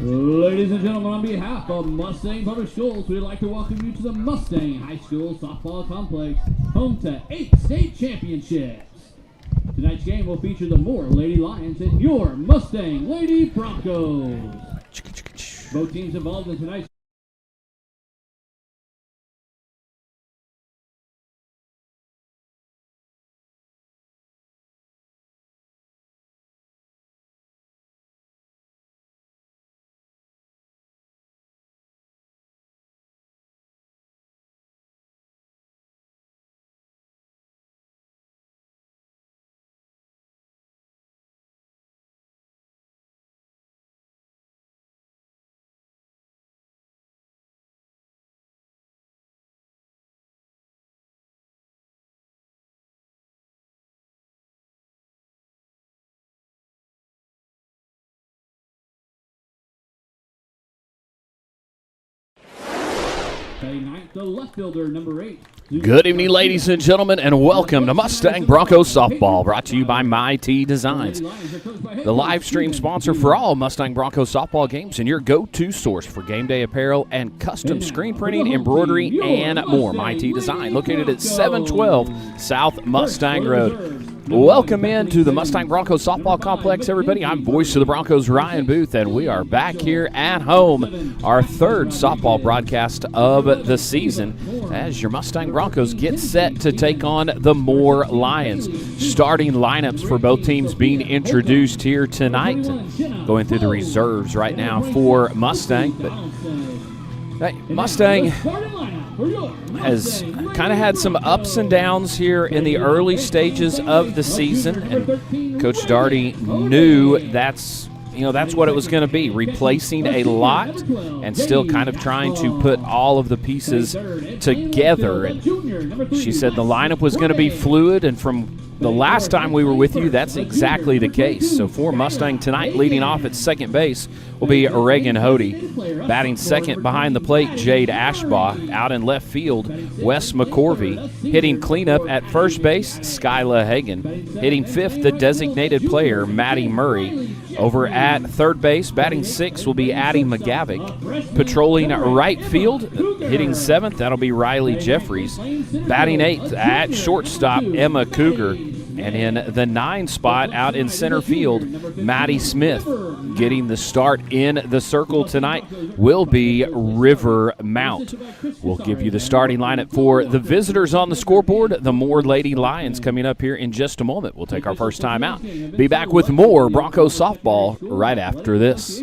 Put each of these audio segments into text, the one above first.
Ladies and gentlemen, on behalf of Mustang Public Schools, we'd like to welcome you to the Mustang High School Softball Complex, home to 8 state championships. Tonight's game will feature the Moore Lady Lions and your Mustang Lady Broncos. Both teams involved in tonight's the left fielder, number 8. Good evening, ladies and gentlemen, and welcome to Mustang Broncos Softball, brought to you by MyT Designs, the live stream sponsor for all Mustang Broncos softball games and your go-to source for game day apparel and custom screen printing, embroidery, and more. MyT Design, located at 712 South Mustang Road. Welcome into the Mustang Broncos Softball Complex, everybody. I'm voice of the Broncos, Ryan Booth, and we are back here at home, our third softball broadcast of the season, as your Mustang Broncos get set to take on the Moore Lions. Starting lineups for both teams being introduced here tonight. Going through the reserves right now for Mustang. But Mustang has kind of had some ups and downs here in the early stages of the season, and Coach Daugherty knew that's what it was going to be, replacing a lot and still kind of trying to put all of the pieces together. And she said the lineup was going to be fluid, and from the last time we were with you, that's exactly the case. So for Mustang tonight, leading off at second base will be Reagan Hody. Batting second behind the plate, Jade Ashbaugh. Out in left field, Wes McCorvey. Hitting cleanup at first base, Skyla Hagan. Hitting fifth, the designated player, Maddie Murray. Over at third base, batting sixth will be Addie McGavick. Patrolling right field, hitting seventh, that'll be Riley Jeffries. Batting eighth at shortstop, Emma Cougar. And in the 9 spot out in center field, Maddie Smith. Getting the start in the circle tonight will be River Mount. We'll give you the starting lineup for the visitors on the scoreboard, the Moore Lady Lions, coming up here in just a moment. We'll take our first time out. Be back with more Broncos softball right after this.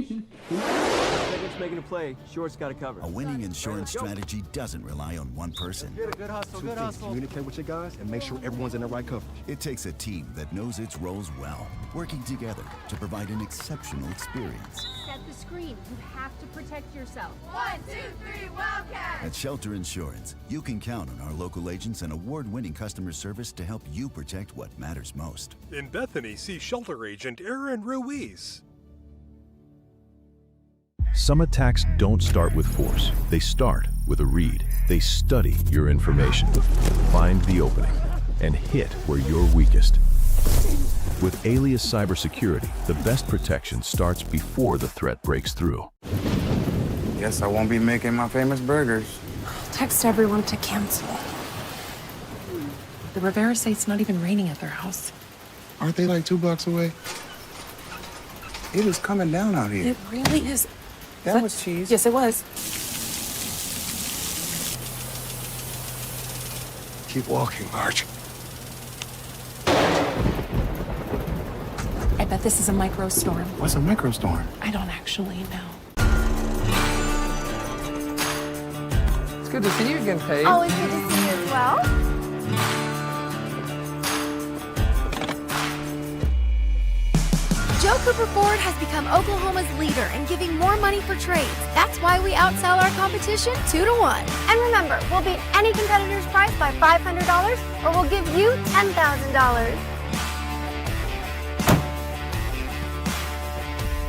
Making a play, short's got to cover. A winning insurance strategy doesn't rely on one person. Good hustle, good hustle. Communicate with your guys and make sure everyone's in the right coverage. It takes a team that knows its roles well, working together to provide an exceptional experience. Set the screen. You have to protect yourself. 1, 2, 3, Wildcats! At Shelter Insurance, you can count on our local agents and award-winning customer service to help you protect what matters most. In Bethany, see Shelter Agent Aaron Ruiz. Some attacks don't start with force. They start with a read. They study your information, find the opening, and hit where you're weakest. With Alias Cybersecurity, the best protection starts before the threat breaks through. Guess I won't be making my famous burgers. Text everyone to cancel. The Rivera say it's not even raining at their house. Aren't they like 2 blocks away? It is coming down out here. It really is. That was cheese. Yes, it was. Keep walking, Marge. I bet this is a microstorm. What's a microstorm? I don't actually know. It's good to see you again, Paige. Always good to see you as well. Joe Cooper Ford has become Oklahoma's leader in giving more money for trades. That's why we outsell our competition 2-1. And remember, we'll beat any competitor's price by $500, or we'll give you $10,000.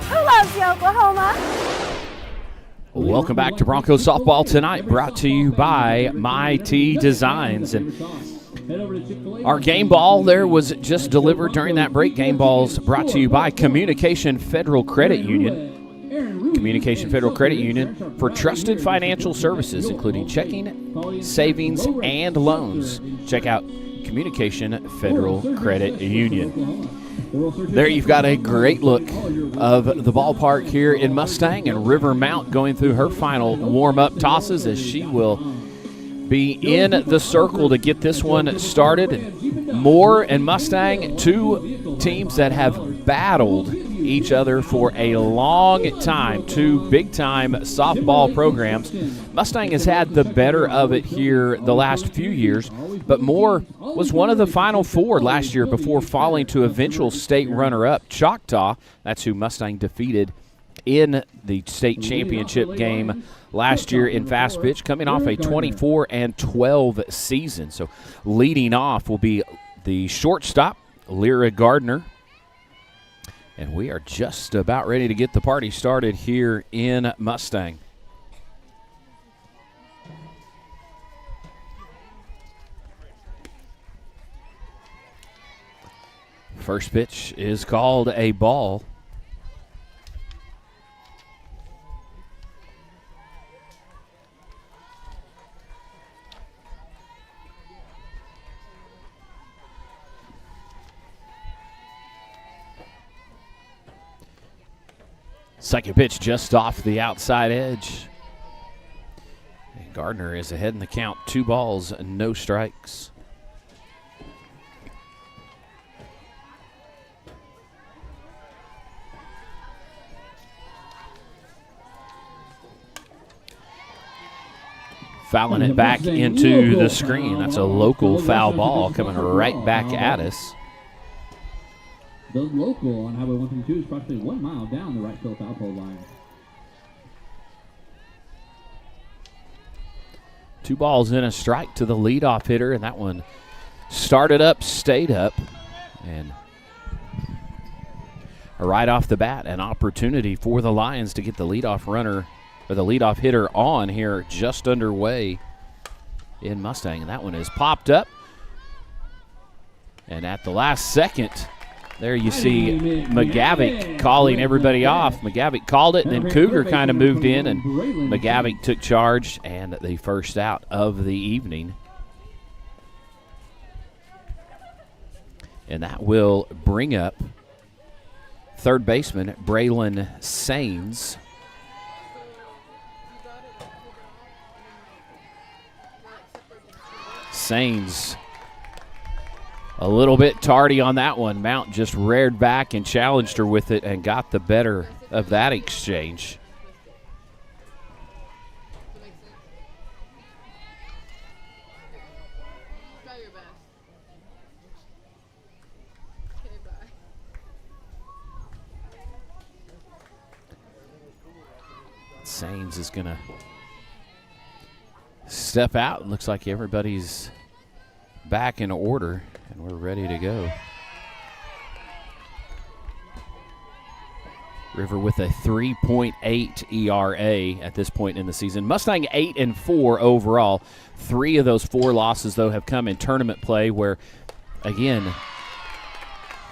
Who loves you, Oklahoma? Welcome back to Broncos softball tonight, brought to you by MyT Designs. And our game ball there was just delivered during that break. Game balls brought to you by Communication Federal Credit Union. Communication Federal Credit Union, for trusted financial services, including checking, savings, and loans. Check out Communication Federal Credit Union. There you've got a great look of the ballpark here in Mustang, and River Mount going through her final warm-up tosses as she will be in the circle to get this one started. And Moore and Mustang, two teams that have battled each other for a long time, two big-time softball programs. Mustang has had the better of it here the last few years, but Moore was one of the Final Four last year before falling to eventual state runner-up Choctaw. That's who Mustang defeated in the state championship game last year in fast pitch, coming off a 24-12 season. So leading off will be the shortstop, Lyra Gardner. And we are just about ready to get the party started here in Mustang. First pitch is called a ball. Second pitch just off the outside edge. And Gardner is ahead in the count. 2 balls, no strikes. Fouling it back into the screen. That's a local foul ball coming right back at us. The local on Highway 132 is approximately 1 mile down the right field foul pole line. 2 balls and a strike to the leadoff hitter, and that one started up, stayed up, and right off the bat, an opportunity for the Lions to get the leadoff runner or the leadoff hitter on here just underway in Mustang. And that one is popped up, and at the last second, there you see McGavick calling everybody off. McGavick called it, and then Cougar kind of moved in, and McGavick took charge and the first out of the evening. And that will bring up third baseman Braylon Sains. Sains a little bit tardy on that one. Mount just reared back and challenged her with it and got the better of that exchange. Sains is going to step out. Looks like everybody's back in order, and we're ready to go. River with a 3.8 ERA at this point in the season. Mustang 8-4 overall. 3 of those 4 losses, though, have come in tournament play where, again,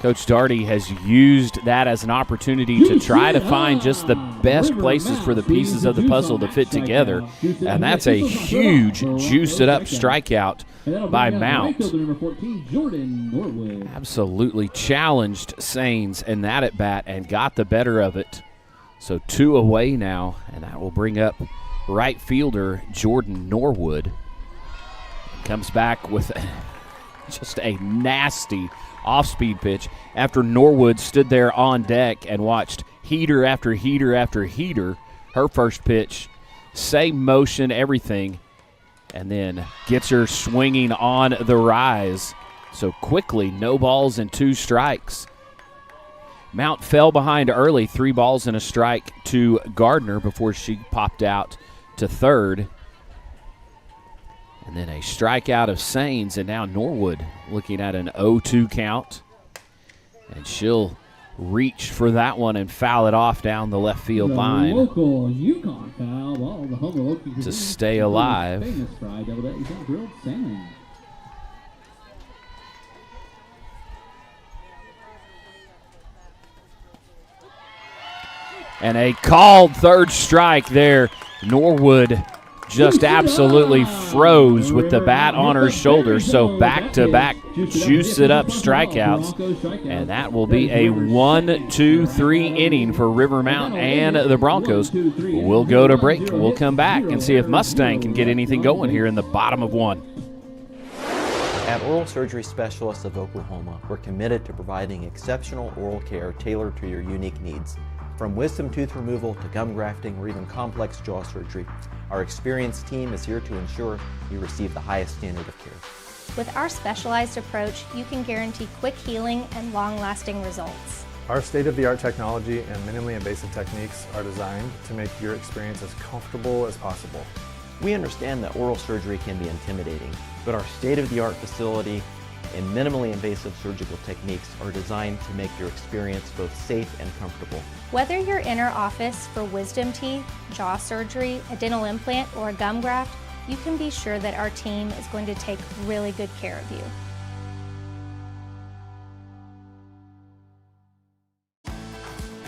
Coach Daugherty has used that as an opportunity to try to find just the best places for the pieces of the puzzle to fit together. And that's a huge juiced-it-up strikeout by Mount. Absolutely challenged Sains in that at-bat and got the better of it. So 2 away now, and that will bring up right fielder Jordan Norwood. Comes back with just a nasty off-speed pitch after Norwood stood there on deck and watched heater after heater after heater. Her first pitch, same motion, everything, and then gets her swinging on the rise. So quickly, no balls and 2 strikes. Mount fell behind early, 3 balls and a strike to Gardner before she popped out to third. And then a strikeout of Sains, and now Norwood looking at an 0-2 count. And she'll reach for that one and foul it off down the left field line local Yukon foul ball, the Homer to stay alive. Famous fry, double that, grilled salmon. And a called third strike there. Norwood just absolutely froze with the bat on her shoulder. So back-to-back juice it up strikeouts. And that will be a 1-2-3 inning for River Mount and the Broncos. We'll go to break. We'll come back and see if Mustang can get anything going here in the bottom of one. At Oral Surgery Specialists of Oklahoma, we're committed to providing exceptional oral care tailored to your unique needs. From wisdom tooth removal to gum grafting or even complex jaw surgery, our experienced team is here to ensure you receive the highest standard of care. With our specialized approach, you can guarantee quick healing and long-lasting results. Our state-of-the-art technology and minimally invasive techniques are designed to make your experience as comfortable as possible. We understand that oral surgery can be intimidating, but our state-of-the-art facility and minimally invasive surgical techniques are designed to make your experience both safe and comfortable. Whether you're in our office for wisdom teeth, jaw surgery, a dental implant, or a gum graft, you can be sure that our team is going to take really good care of you.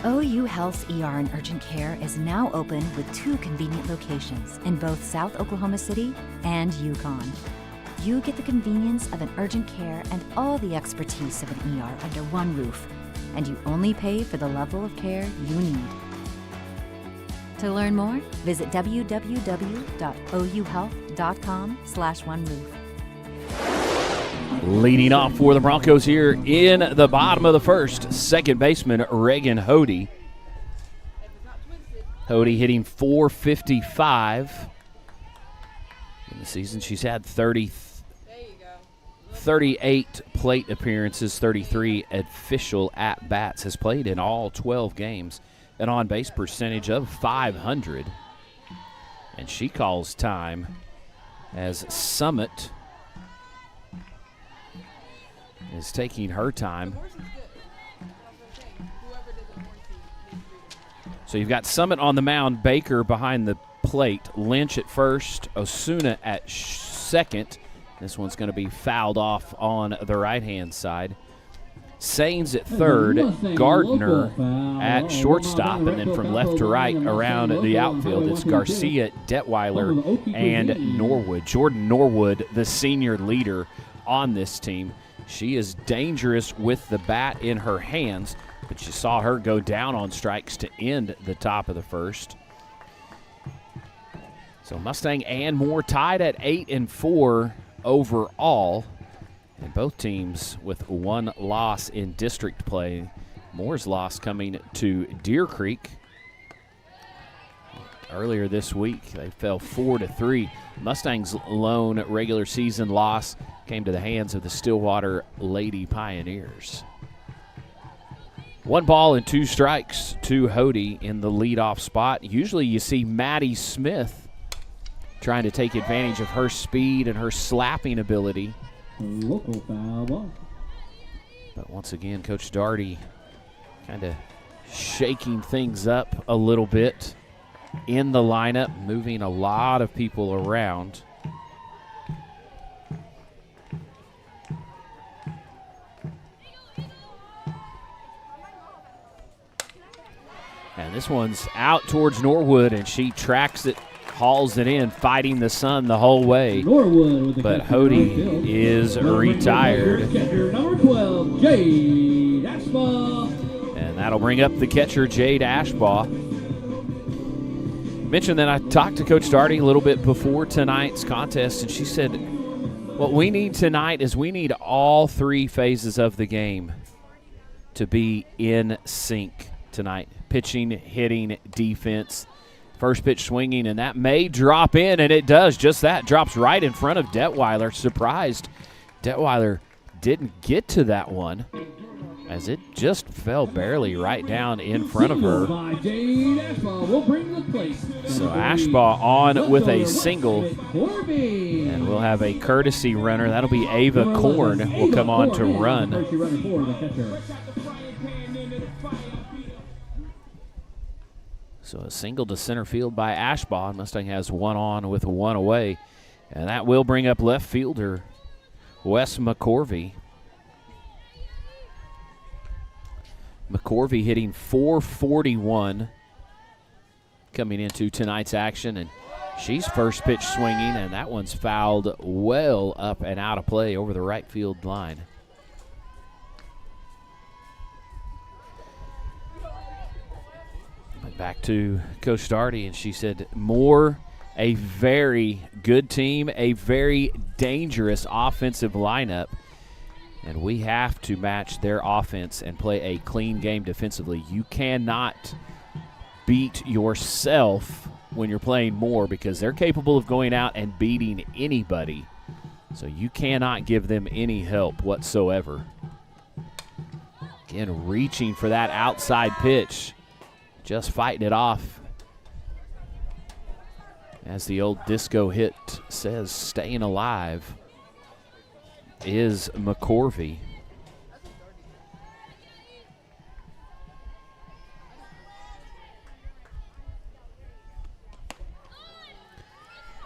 OU Health's ER and Urgent Care is now open with 2 convenient locations in both South Oklahoma City and Yukon. You get the convenience of an urgent care and all the expertise of an ER under one roof, and you only pay for the level of care you need. To learn more, visit www.ouhealth.com/oneroof. Leading off for the Broncos here in the bottom of the first, second baseman Reagan Hody. Hody hitting .455. In the season, she's had 38 plate appearances, 33 official at-bats, has played in all 12 games, an on-base percentage of .500. And she calls time as Summit is taking her time. So you've got Summit on the mound, Baker behind the plate, Lynch at first, Osuna at second. This one's going to be fouled off on the right-hand side. Sains at third, Gardner at shortstop, and then from left to right around the outfield, it's Garcia, Detweiler, and Norwood. Jordan Norwood, the senior leader on this team. She is dangerous with the bat in her hands, but you saw her go down on strikes to end the top of the first. So Mustang and Moore tied at 8-4 overall, and both teams with one loss in district play. Moore's loss coming to Deer Creek earlier this week. They fell 4-3. Mustang's lone regular season loss came to the hands of the Stillwater Lady Pioneers. 1 ball and 2 strikes to Hody in the leadoff spot. Usually you see Maddie Smith trying to take advantage of her speed and her slapping ability. Local foul ball. But once again, Coach Daugherty kind of shaking things up a little bit in the lineup, moving a lot of people around. And this one's out towards Norwood, and she tracks it, hauls it in, fighting the sun the whole way. But Hody is retired. Catcher number 12, Jade Ashbaugh. And that'll bring up the catcher, Jade Ashbaugh. Mentioned that I talked to Coach Daugherty a little bit before tonight's contest, and she said, what we need tonight is we need all 3 phases of the game to be in sync tonight. Pitching, hitting, defense. First pitch swinging, and that may drop in, and it does just that. Drops right in front of Detweiler. Surprised Detweiler didn't get to that one, as it just fell barely right down in front of her. So Ashbaugh on with a single, and we'll have a courtesy runner. That'll be Ava Korn will come on to run. So a single to center field by Ashbaugh. Mustang has 1 on with 1 away. And that will bring up left fielder Wes McCorvey. McCorvey hitting .441, coming into tonight's action, and she's first pitch swinging, and that one's fouled well up and out of play over the right field line. Back to Coach Darty, and she said Moore, a very good team, a very dangerous offensive lineup, and we have to match their offense and play a clean game defensively. You cannot beat yourself when you're playing Moore because they're capable of going out and beating anybody, so you cannot give them any help whatsoever. Again, reaching for that outside pitch. Just fighting it off. As the old disco hit says, staying alive is McCorvey.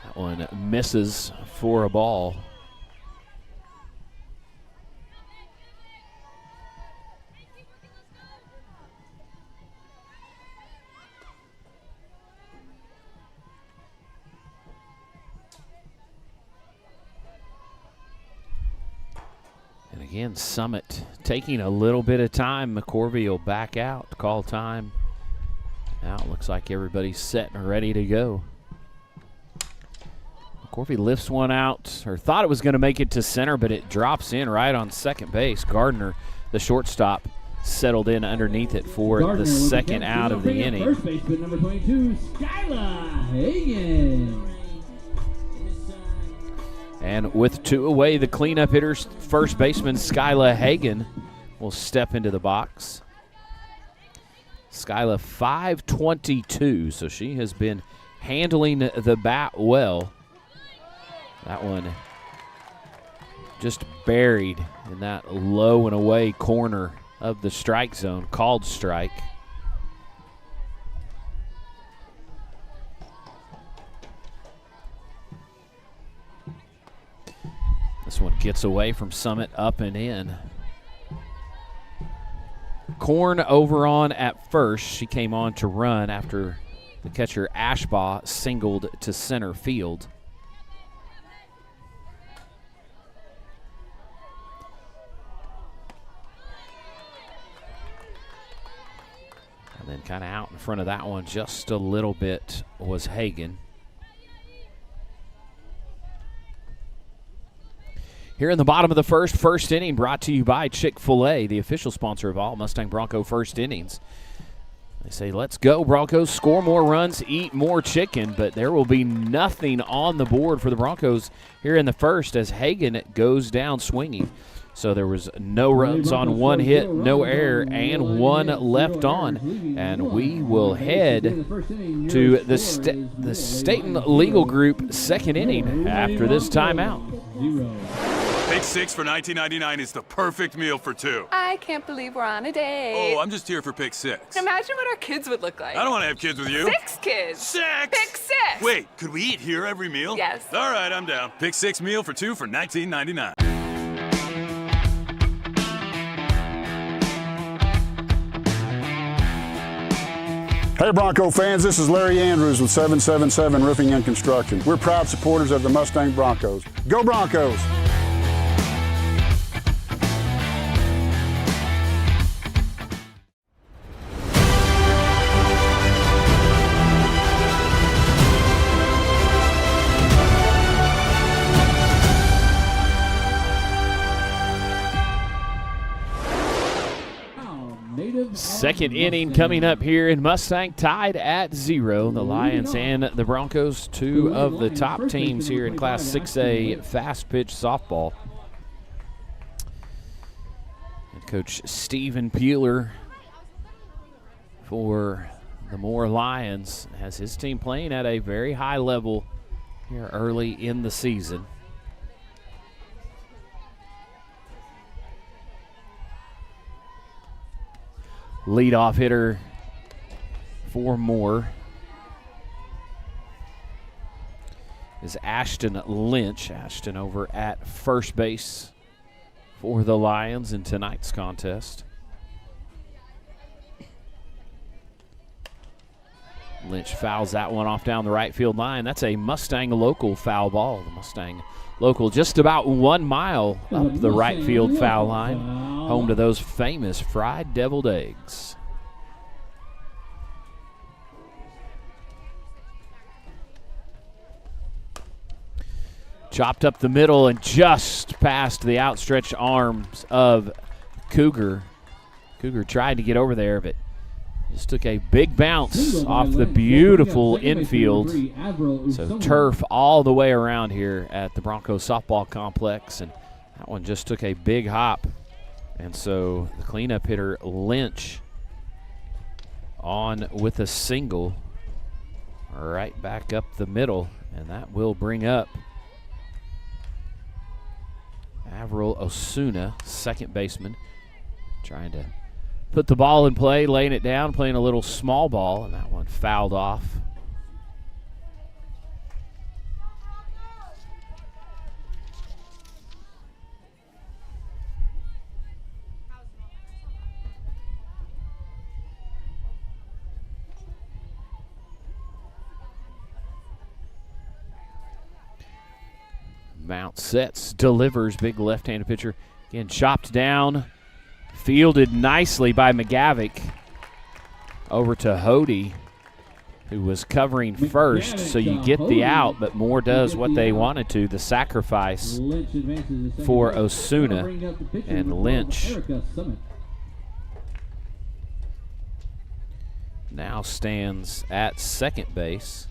That one misses for a ball. And again, Summit taking a little bit of time. McCorvey will back out, call time. Now it looks like everybody's set and ready to go. McCorvey lifts one out, or thought it was going to make it to center, but it drops in right on second base. Gardner, the shortstop, settled in underneath it for Gardner the second out of the inning. First baseman number 22, Skyla Hagan. And with two away, the cleanup hitter, first baseman Skyla Hagan, will step into the box. Skyla 522, so she has been handling the bat well. That one just buried in that low and away corner of the strike zone, called strike. This one gets away from Summit, up and in. Korn over on at first. She came on to run after the catcher Ashbaugh singled to center field. And then kind of out in front of that one just a little bit was Hagan. Here in the bottom of the first inning, brought to you by Chick-fil-A, the official sponsor of all Mustang Bronco first innings. They say, let's go, Broncos, score more runs, eat more chicken, but there will be nothing on the board for the Broncos here in the first as Hagan goes down swinging. So there was no runs on one hit, no error, and one left on. And we will head to the Staten Legal Group second inning after this timeout. Pick 6 for $19.99 is the perfect meal for two. I can't believe we're on a date. Oh, I'm just here for pick 6. Imagine what our kids would look like. I don't want to have kids with you. 6 kids. 6! Pick 6! Wait, could we eat here every meal? Yes. All right, I'm down. Pick 6 meal for two for $19.99. Hey Bronco fans, this is Larry Andrews with 777 Roofing and Construction. We're proud supporters of the Mustang Broncos. Go Broncos! Second inning coming up here in Mustang, tied at 0. The Lions and the Broncos, two of the top teams here in Class 6A fast pitch softball. And Coach Stephen Peeler for the Moore Lions has his team playing at a very high level here early in the season. Leadoff hitter for Moore is Ashton Lynch. Ashton over at first base for the Lions in tonight's contest. Lynch fouls that one off down the right field line. That's a Mustang local foul ball. The Mustang local just about 1 mile up the right field foul line, home to those famous fried deviled eggs. Chopped up the middle and just past the outstretched arms of Cougar. Cougar tried to get over there, but just took a big bounce off the beautiful infield. So turf all the way around here at the Broncos softball complex, and that one just took a big hop. And so the cleanup hitter Lynch on with a single right back up the middle, and that will bring up Avril Osuna, second baseman, trying to put the ball in play, laying it down, playing a little small ball, and that one fouled off. Mount sets, delivers, big left-handed pitcher. Again, chopped down, fielded nicely by McGavick. Over to Hody, who was covering first, so you get the out, but Moore does what they wanted to, the sacrifice for Osuna, and Lynch now stands at second base.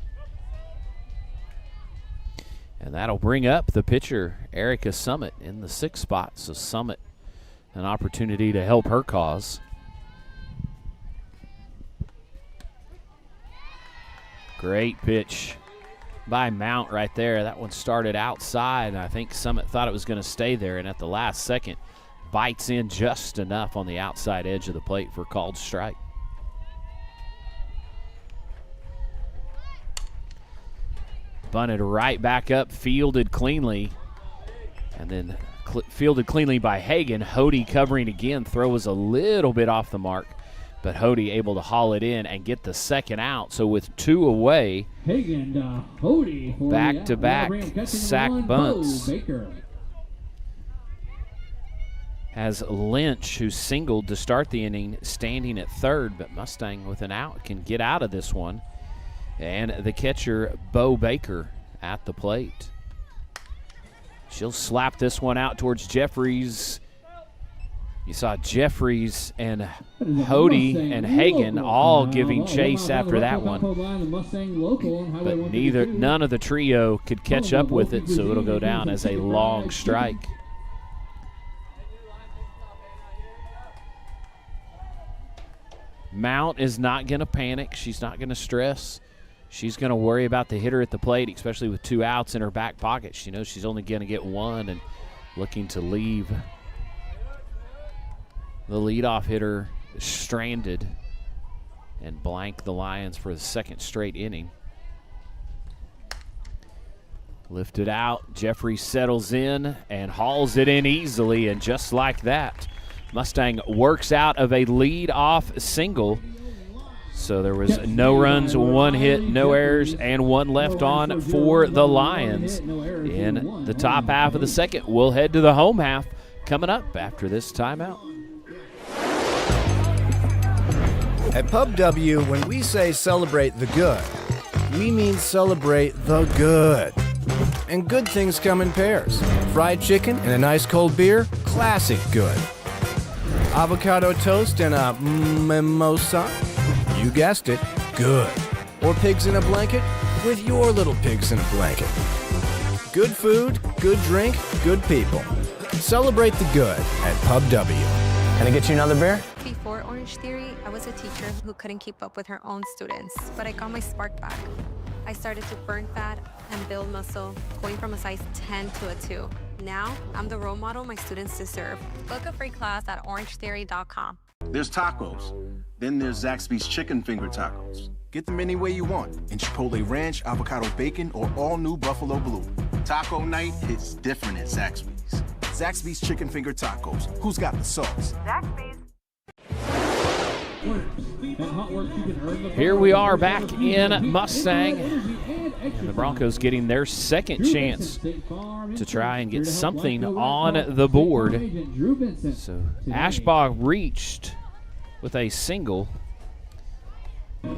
And that'll bring up the pitcher, Erica Summit, in the 6th spot. So Summit, an opportunity to help her cause. Great pitch by Mount right there. That one started outside, and I think Summit thought it was going to stay there, and at the last second, bites in just enough on the outside edge of the plate for a called strike. Bunted right back up, fielded cleanly, and then fielded cleanly by Hagan. Hody covering again. Throw was a little bit off the mark, but Hody able to haul it in and get the second out. So with 2 away, Hagan, Hody back-to-back sack bunts. Has Lynch, who singled to start the inning, standing at third, but Mustang with an out can get out of this one. And the catcher, Bo Baker, at the plate. She'll slap this one out towards Jeffries. You saw Jeffries and Hody and Hagan all giving chase after that one. But none of the trio could catch up with it, so it'll go down as a long strike. Mount is not going to panic. She's not going to stress. She's going to worry about the hitter at the plate, especially with 2 outs in her back pocket. She knows she's only going to get 1 and looking to leave the leadoff hitter stranded and blank the Lions for the 2nd straight inning. Lifted out. Jeffrey settles in and hauls it in easily, and just like that, Mustang works out of a lead-off single. So there was no runs, 1 hit, no errors, and 1 left on for the Lions. In the top half of the 2nd, we'll head to the home half coming up after this timeout. At Pub W, when we say celebrate the good, we mean celebrate the good. And good things come in pairs. Fried chicken and a nice cold beer, classic good. Avocado toast and a mimosa, you guessed it, good. Or pigs in a blanket with your little pigs in a blanket. Good food, good drink, good people. Celebrate the good at Pub W. Can I get you another beer? Before Orange Theory, I was a teacher who couldn't keep up with her own students, but I got my spark back. I started to burn fat and build muscle, going from a size 10 to a 2. Now, I'm the role model my students deserve. Book a free class at orangetheory.com. There's tacos. Then there's Zaxby's chicken finger tacos. Get them any way you want, in Chipotle Ranch, avocado bacon, or all new Buffalo Blue. Taco night hits different at Zaxby's. Zaxby's chicken finger tacos. Who's got the sauce? Zaxby's. Here we are back in Mustang, and the Broncos getting their second chance to try and get something on the board. So Ashbaugh reached with a single.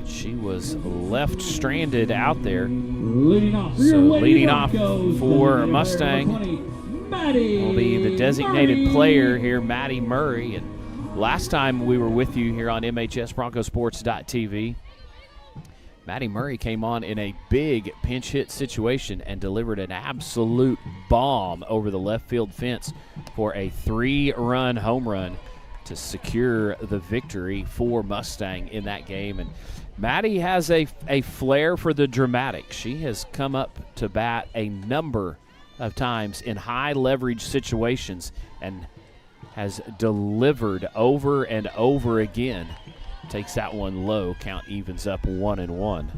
She was left stranded out there. So leading off for Mustang will be the designated player here, Maddie Murray. And last time we were with you here on MHSBroncosports.tv, Maddie Murray came on in a big pinch hit situation and delivered an absolute bomb over the left field fence for a 3-run home run to secure the victory for Mustang in that game. And Maddie has a flair for the dramatic. She has come up to bat a number of times in high leverage situations and has delivered over and over again. Takes that one low, count evens up 1-1.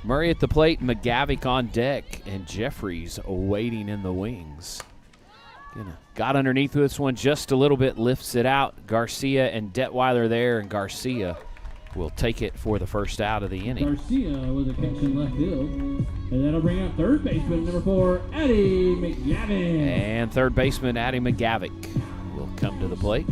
Murray at the plate, McGavick on deck, and Jeffries waiting in the wings. Got underneath this one just a little bit, lifts it out. Garcia and Detweiler there, and Garcia will take it for the first out of the inning. Garcia with a catch in left field. And that'll bring up third baseman number 4, Addie McGavick. And third baseman Addie McGavick will come to the plate.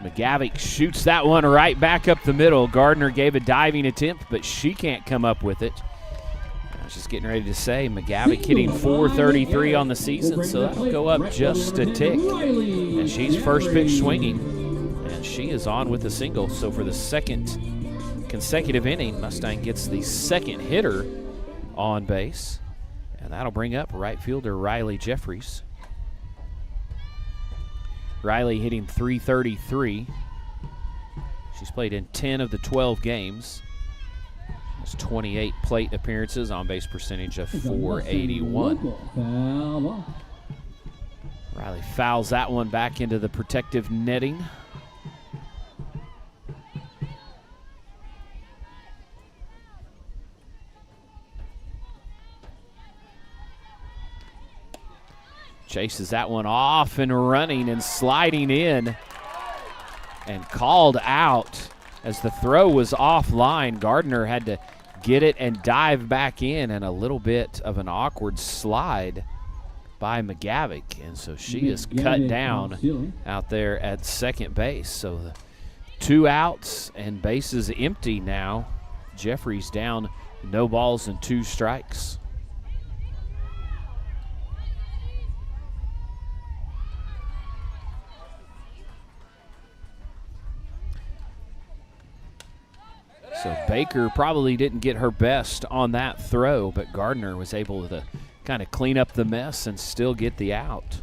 McGavick shoots that one right back up the middle. Gardner gave a diving attempt, but she can't come up with it. I was just getting ready to say, McGavick hitting .433 on the season, so that'll go up just a tick. And she's first pitch swinging, and she is on with a single. So for the second consecutive inning, Mustang gets the second hitter on base, and that'll bring up right fielder Riley Jeffries. Riley hitting .333. She's played in 10 of the 12 games. Has 28 plate appearances, on base percentage of .481. Riley fouls that one back into the protective netting. Chases that one off and running and sliding in, and called out as the throw was offline. Gardner had to get it and dive back in, and a little bit of an awkward slide by McGavick, and so she is cut down out there at second base. So the 2 outs and bases empty now. Jeffries down, no balls and 2 strikes. So Baker probably didn't get her best on that throw, but Gardner was able to kind of clean up the mess and still get the out.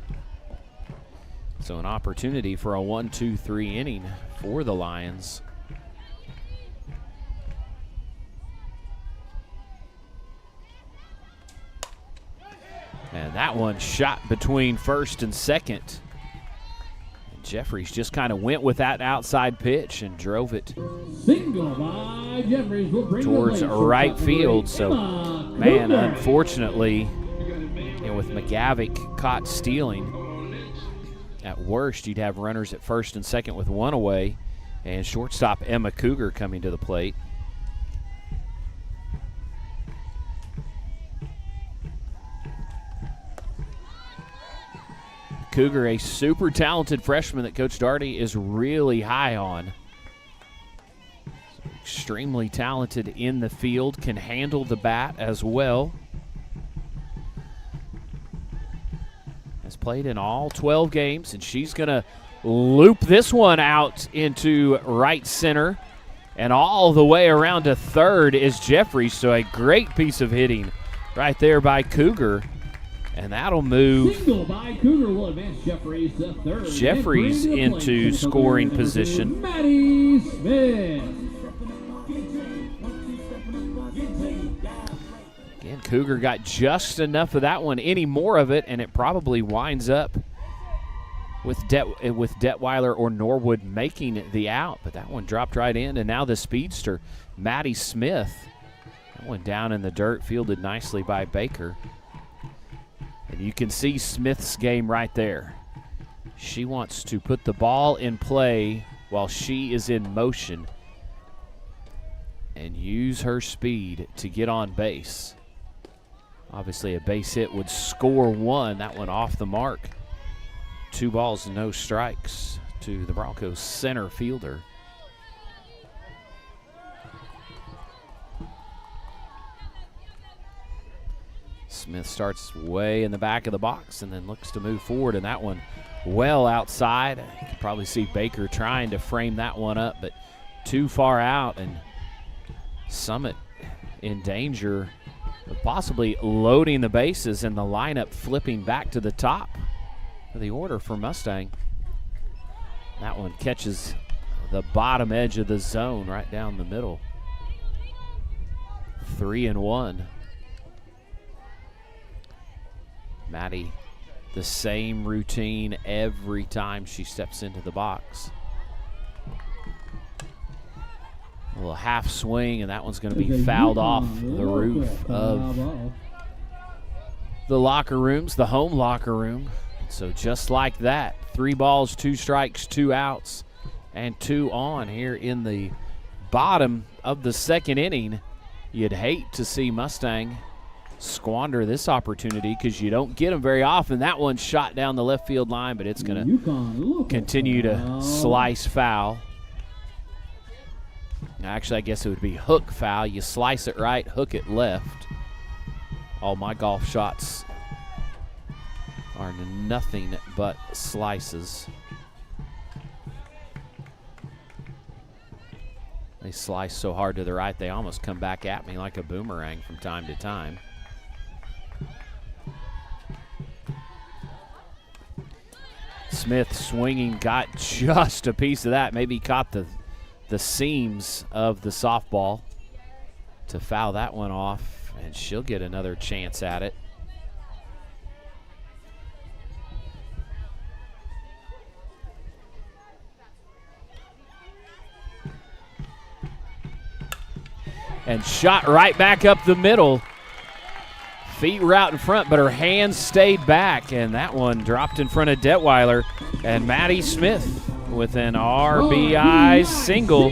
So an opportunity for a 1-2-3 inning for the Lions. And that one shot between first and second. Jeffries just kind of went with that outside pitch and drove it towards right field. So, man, unfortunately, with McGavick caught stealing, at worst you'd have runners at first and second with 1 away, and shortstop Emma Cougar coming to the plate. Cougar, a super talented freshman that Coach Daugherty is really high on. So extremely talented in the field, can handle the bat as well. Has played in all 12 games, and she's going to loop this one out into right center. And all the way around to third is Jeffries, so a great piece of hitting right there by Cougar. And that'll move Single by Cougar will advance Jeffries to third. Jeffries into scoring position. Maddie Smith. Again, Cougar got just enough of that one, any more of it, and it probably winds up with Detweiler or Norwood making the out, but that one dropped right in. And now the speedster, Maddie Smith. That one down in the dirt, fielded nicely by Baker. And you can see Smith's game right there. She wants to put the ball in play while she is in motion and use her speed to get on base. Obviously, a base hit would score one. That one off the mark. 2 balls and no strikes to the Broncos center fielder. Smith starts way in the back of the box and then looks to move forward, and that one well outside. You can probably see Baker trying to frame that one up, but too far out, and Summit in danger of possibly loading the bases and the lineup flipping back to the top of the order for Mustang. That one catches the bottom edge of the zone right down the middle. 3-1. Maddie, the same routine every time she steps into the box. A little half swing, and that one's going to be fouled off the roof of the locker rooms, the home locker room. So just like that, 3 balls, 2 strikes, 2 outs, and 2 on here in the bottom of the second inning. You'd hate to see Mustang squander this opportunity because you don't get them very often. That one shot down the left field line, but it's going to continue to slice foul. Actually, I guess it would be hook foul. You slice it right, hook it left. All my golf shots are nothing but slices. They slice so hard to the right, they almost come back at me like a boomerang from time to time. Smith swinging, got just a piece of that. Maybe caught the seams of the softball to foul that one off, and she'll get another chance at it. And shot right back up the middle. Feet were out in front, but her hands stayed back, and that one dropped in front of Detweiler. And Maddie Smith with an RBI single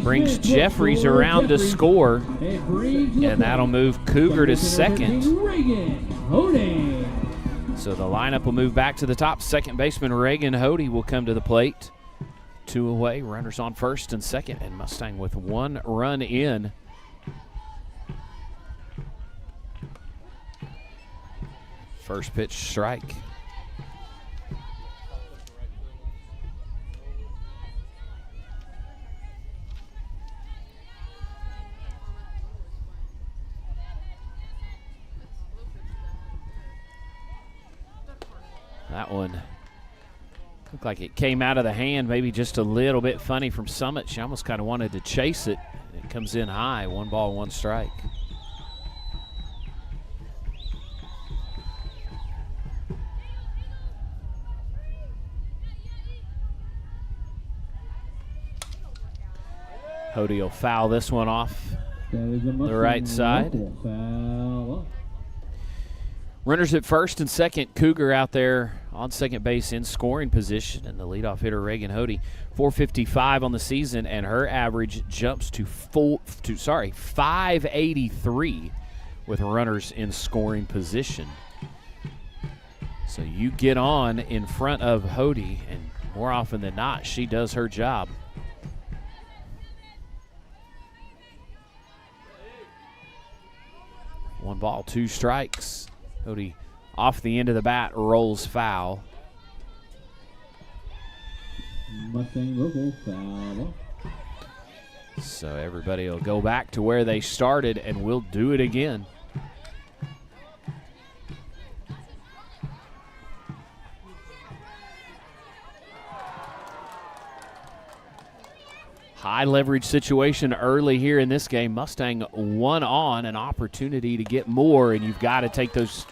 brings Jeffries around to score, and that'll move Cougar to second. So the lineup will move back to the top. Second baseman Reagan Hody will come to the plate. 2 away, runners on first and second, and Mustang with 1 run in. First pitch strike. That one looked like it came out of the hand, maybe just a little bit funny from Summit. She almost kind of wanted to chase it. It comes in high, 1 ball, 1 strike. Hody will foul this one off the right side. Runners at first and second. Cougar out there on second base in scoring position, and the leadoff hitter Reagan Hody, 455 on the season, and her average jumps to 583 with runners in scoring position. So you get on in front of Hody, and more often than not, she does her job. One ball, 2 strikes. Hody off the end of the bat, rolls foul. Mustang local foul. So everybody will go back to where they started, and we'll do it again. High leverage situation early here in this game. Mustang 1 on, an opportunity to get more, and you've got to take those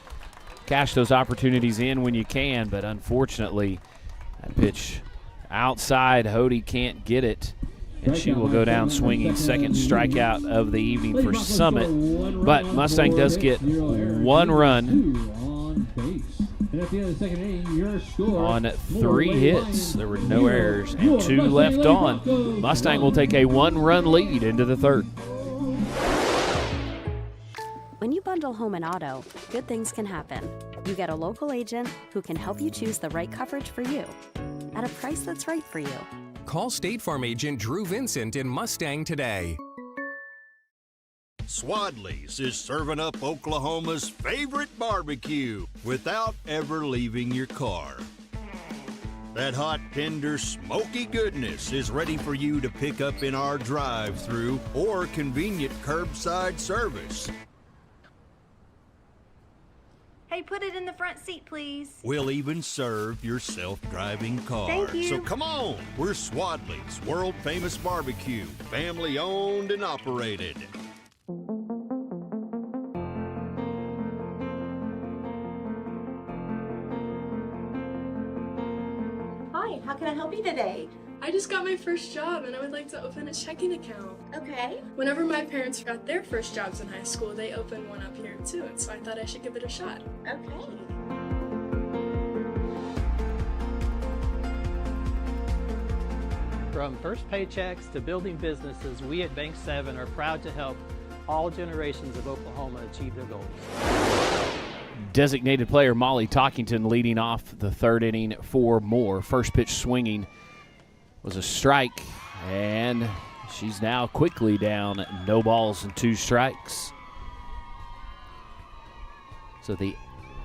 cash those opportunities in when you can, but unfortunately, that pitch outside, Hody can't get it, and she will go down swinging. Second strikeout of the evening for Summit, but Mustang does get 1 run on 3 hits. There were no errors and 2 left on. Mustang will take a 1-run lead into the 3rd. When you bundle home and auto, good things can happen. You get a local agent who can help you choose the right coverage for you at a price that's right for you. Call State Farm agent Drew Vincent in Mustang today. Swadley's is serving up Oklahoma's favorite barbecue without ever leaving your car. That hot, tender, smoky goodness is ready for you to pick up in our drive-thru or convenient curbside service. Hey, put it in the front seat, please. We'll even serve your self-driving car. Thank you. So come on, we're Swadley's, world-famous barbecue, family-owned and operated. Hi, how can I help you today? I just got my first job and I would like to open a checking account. Okay. Whenever my parents got their first jobs in high school, they opened one up here too, and so I thought I should give it a shot. Okay. From first paychecks to building businesses, we at Bank 7 are proud to help all generations of Oklahoma achieve their goals. Designated player Molly Talkington leading off the 3rd inning for Moore. First pitch swinging was a strike, and she's now quickly down no balls and 2 strikes. So the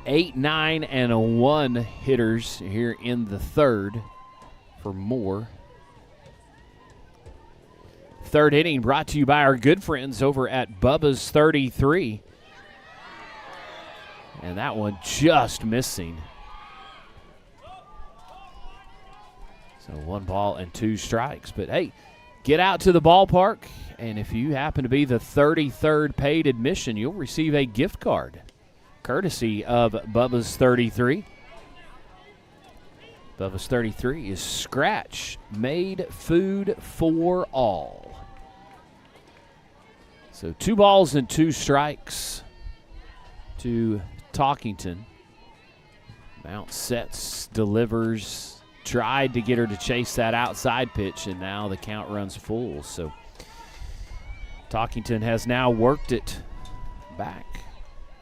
8, 9, and a 1 hitters here in the 3rd for Moore. 3rd inning brought to you by our good friends over at Bubba's 33. And that one just missing. So 1 ball and 2 strikes. But, hey, get out to the ballpark, and if you happen to be the 33rd paid admission, you'll receive a gift card courtesy of Bubba's 33. Bubba's 33 is scratch-made food for all. So 2 balls and 2 strikes to Talkington. Mount sets, delivers, tried to get her to chase that outside pitch, and now the count runs full. So Talkington has now worked it back.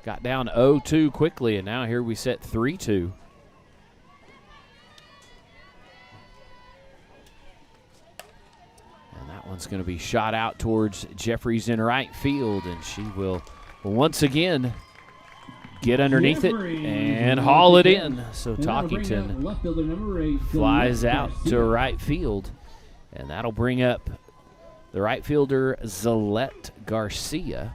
Got down 0-2 quickly, and now here we set 3-2. And that one's going to be shot out towards Jeffries in right field, and she will once again get underneath it and haul it in. So Talkington flies out to right field, and that'll bring up the right fielder Zalette Garcia.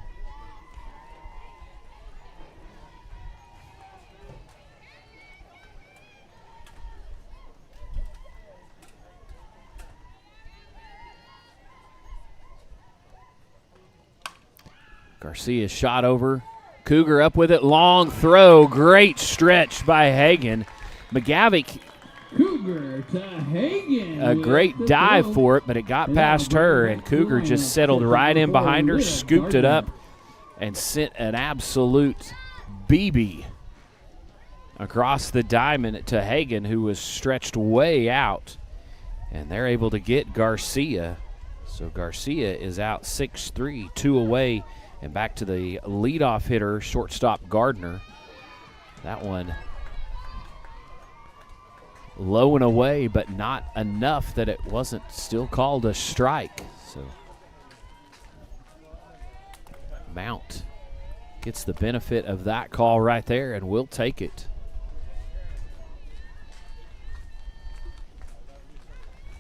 Garcia shot over. Cougar up with it. Long throw. Great stretch by Hagan. McGavick. Cougar to Hagan. A great dive for it, but it got past her, and Cougar just settled right in behind her, scooped it up, and sent an absolute BB across the diamond to Hagan, who was stretched way out, and they're able to get Garcia. So Garcia is out 6-3, 2 away. And back to the leadoff hitter, shortstop Gardner. That one low and away, but not enough that it wasn't still called a strike. So Mount gets the benefit of that call right there, and we'll take it.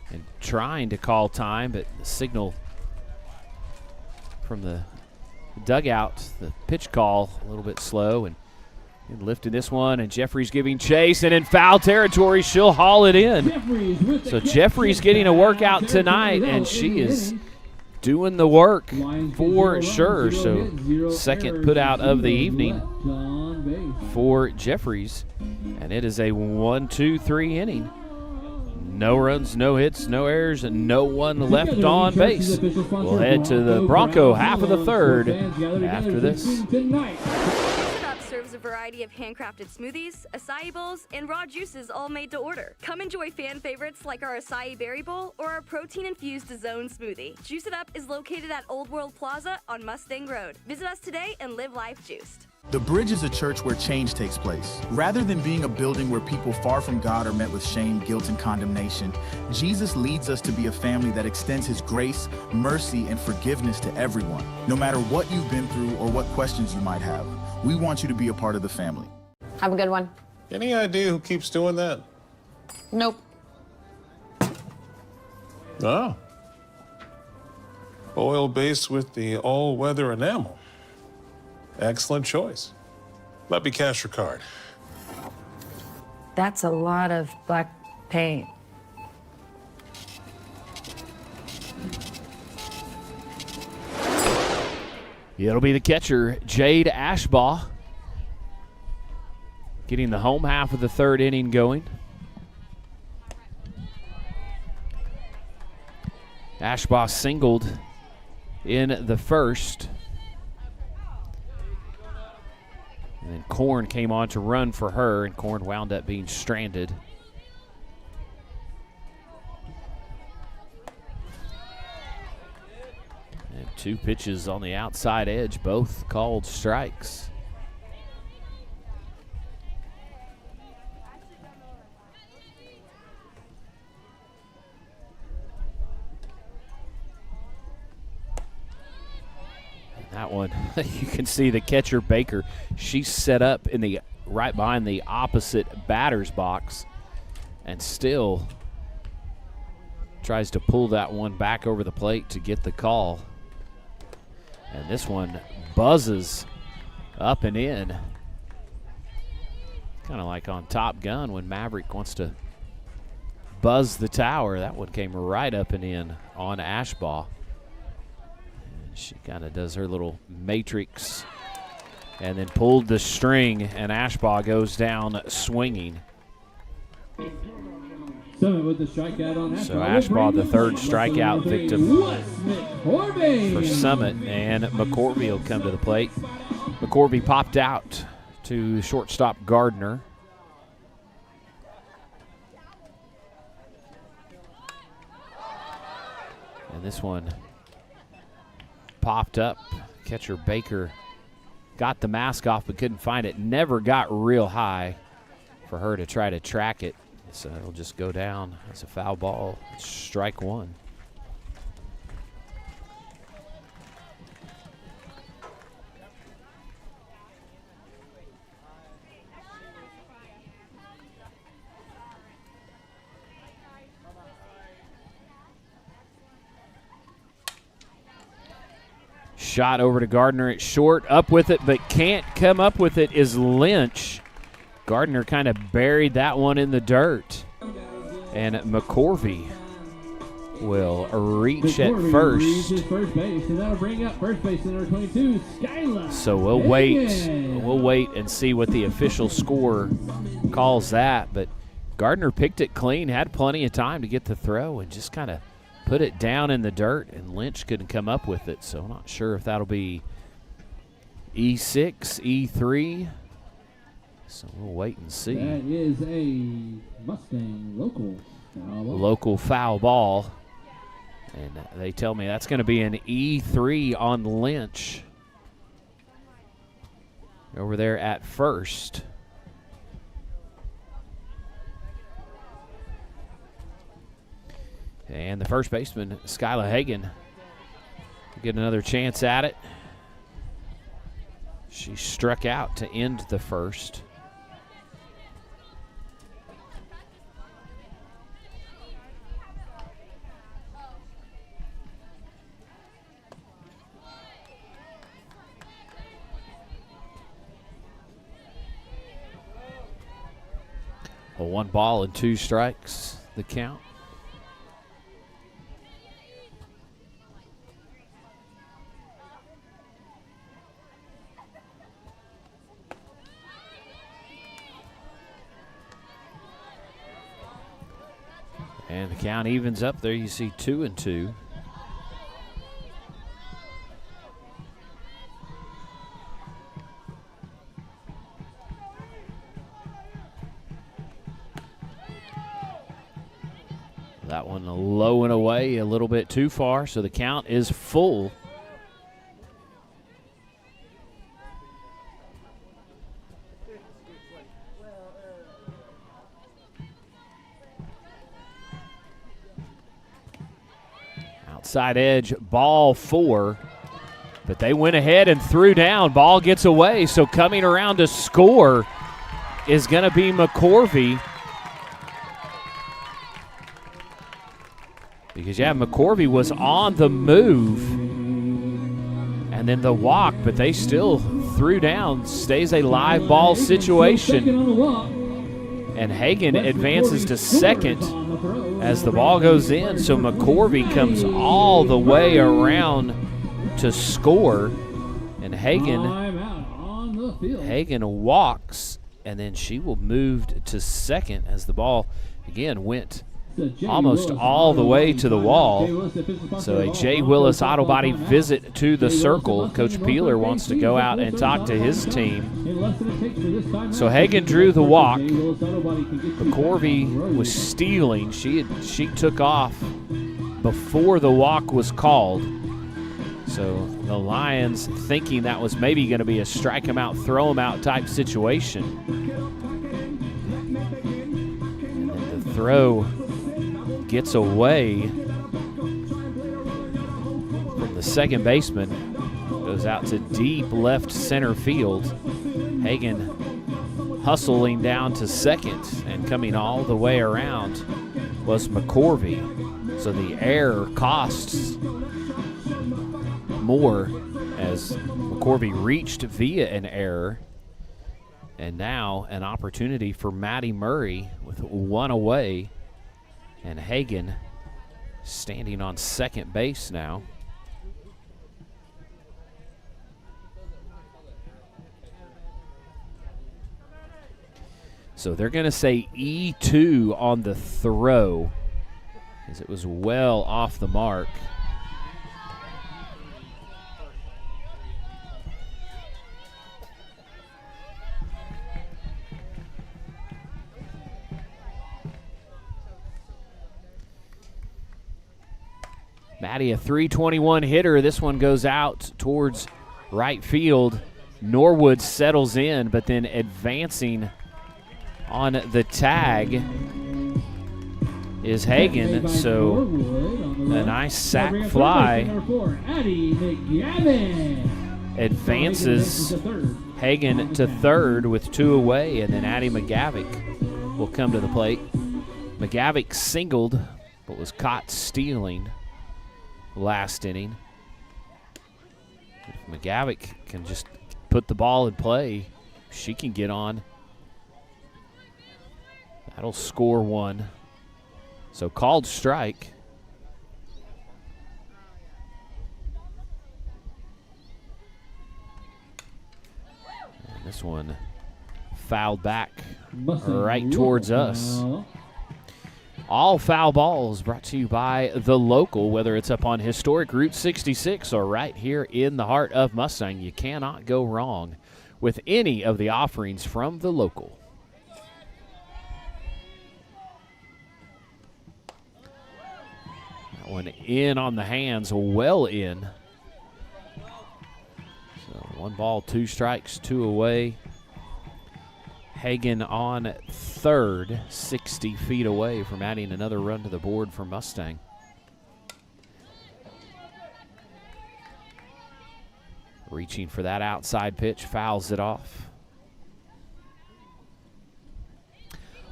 And trying to call time, but the signal from the dugout, the pitch call a little bit slow, and lifting this one, and Jeffries giving chase, and in foul territory, she'll haul it in. So Jeffries getting a workout tonight, and she is doing the work for sure. So second put out of the evening. for Jeffries, and it is a 1-2-3 inning. No runs, no hits, no errors, and no one left on base. We'll head to the Bronco half of the third after this. Juice It Up serves a variety of handcrafted smoothies, acai bowls, and raw juices all made to order. Come enjoy fan favorites like our acai berry bowl or our protein-infused zone smoothie. Juice It Up is located at Old World Plaza on Mustang Road. Visit us today and live life juiced. The Bridge is a church where change takes place. Rather than being a building where people far from God are met with shame, guilt, and condemnation, Jesus leads us to be a family that extends his grace, mercy, and forgiveness to everyone. No matter what you've been through or what questions you might have, we want you to be a part of the family. Have a good one. Any idea who keeps doing that? Nope. Oh. Oil base with the all-weather enamel. Excellent choice. Let me cash your card. That's a lot of black paint. It'll be the catcher, Jade Ashbaugh, getting the home half of the third inning going. Ashbaugh singled in the first. And then Korn came on to run for her, and Korn wound up being stranded. And 2 pitches on the outside edge, both called strikes. That one, you can see the catcher Baker. She's set up in the right behind the opposite batter's box, and still tries to pull that one back over the plate to get the call. And this one buzzes up and in, kind of like on Top Gun when Maverick wants to buzz the tower. That one came right up and in on Ashbaugh. She kind of does her little matrix and then pulled the string, and Ashbaugh goes down swinging. Summit with the strikeout on Ashbaugh. So Ashbaugh, the third strikeout victim for Summit, and McCorvey will come to the plate. McCorvey popped out to shortstop Gardner. And this one popped up. Catcher Baker got the mask off but couldn't find it. Never got real high for her to try to track it. So it'll just go down. It's a foul ball. It's strike one. Shot over to Gardner at short, up with it, but can't come up with it is Lynch. Gardner kind of buried that one in the dirt. And McCorvey will reach at first. Reaches first base, and that'll bring up first base number 22, Skyla. So we'll wait and see what the official score calls that. But Gardner picked it clean, had plenty of time to get the throw, and just kind of put it down in the dirt, and Lynch couldn't come up with it. So I'm not sure if that'll be E6, E3. So we'll wait and see. That is a Mustang local foul ball. Local foul ball. And they tell me that's going to be an E3 on Lynch over there at first. And the first baseman, Skyla Hagan, will get another chance at it. She struck out to end the first. A 1 ball and 2 strikes, the count. And the count evens up there. You see 2-2. That one low and away, a little bit too far, so the count is full. Outside edge, ball 4, but they went ahead and threw down. Ball gets away, so coming around to score is going to be McCorvey. Because, yeah, McCorvey was on the move and then the walk, but they still threw down. Stays a live ball situation. And Hagan advances to second as the ball goes in. So McCorvey comes all the way around to score. And Hagan walks, and then she will move to second as the ball, again, went almost all the way to the wall. So a J. Willis Auto Body visit to the circle. Coach Peeler wants to go out and talk to his team. So Hagan drew the walk. McCorvey was stealing. She took off before the walk was called. So the Lions thinking that was maybe going to be a strike him out, throw him out type situation. And then the throw gets away from the second baseman, goes out to deep left center field. Hagan hustling down to second, and coming all the way around was McCorvey. So the error costs more as McCorvey reached via an error. And now an opportunity for Maddie Murray with one away. And Hagan standing on second base now. So they're going to say E2 on the throw, as it was well off the mark. Maddie, a .321 hitter. This one goes out towards right field. Norwood settles in, but then advancing on the tag is Hagan. So a nice sac fly. Advances Hagan to third with 2 away, and then Addie McGavick will come to the plate. McGavick singled, but was caught stealing last inning. If McGavick can just put the ball in play, she can get on. That'll score 1. So called strike. And this one fouled back right towards us. All foul balls brought to you by The Local, whether it's up on historic Route 66 or right here in the heart of Mustang. You cannot go wrong with any of the offerings from The Local. That one in on the hands, well in. So 1 ball, 2 strikes, 2 away. Hagan on third, 60 feet away from adding another run to the board for Mustang. Reaching for that outside pitch, fouls it off.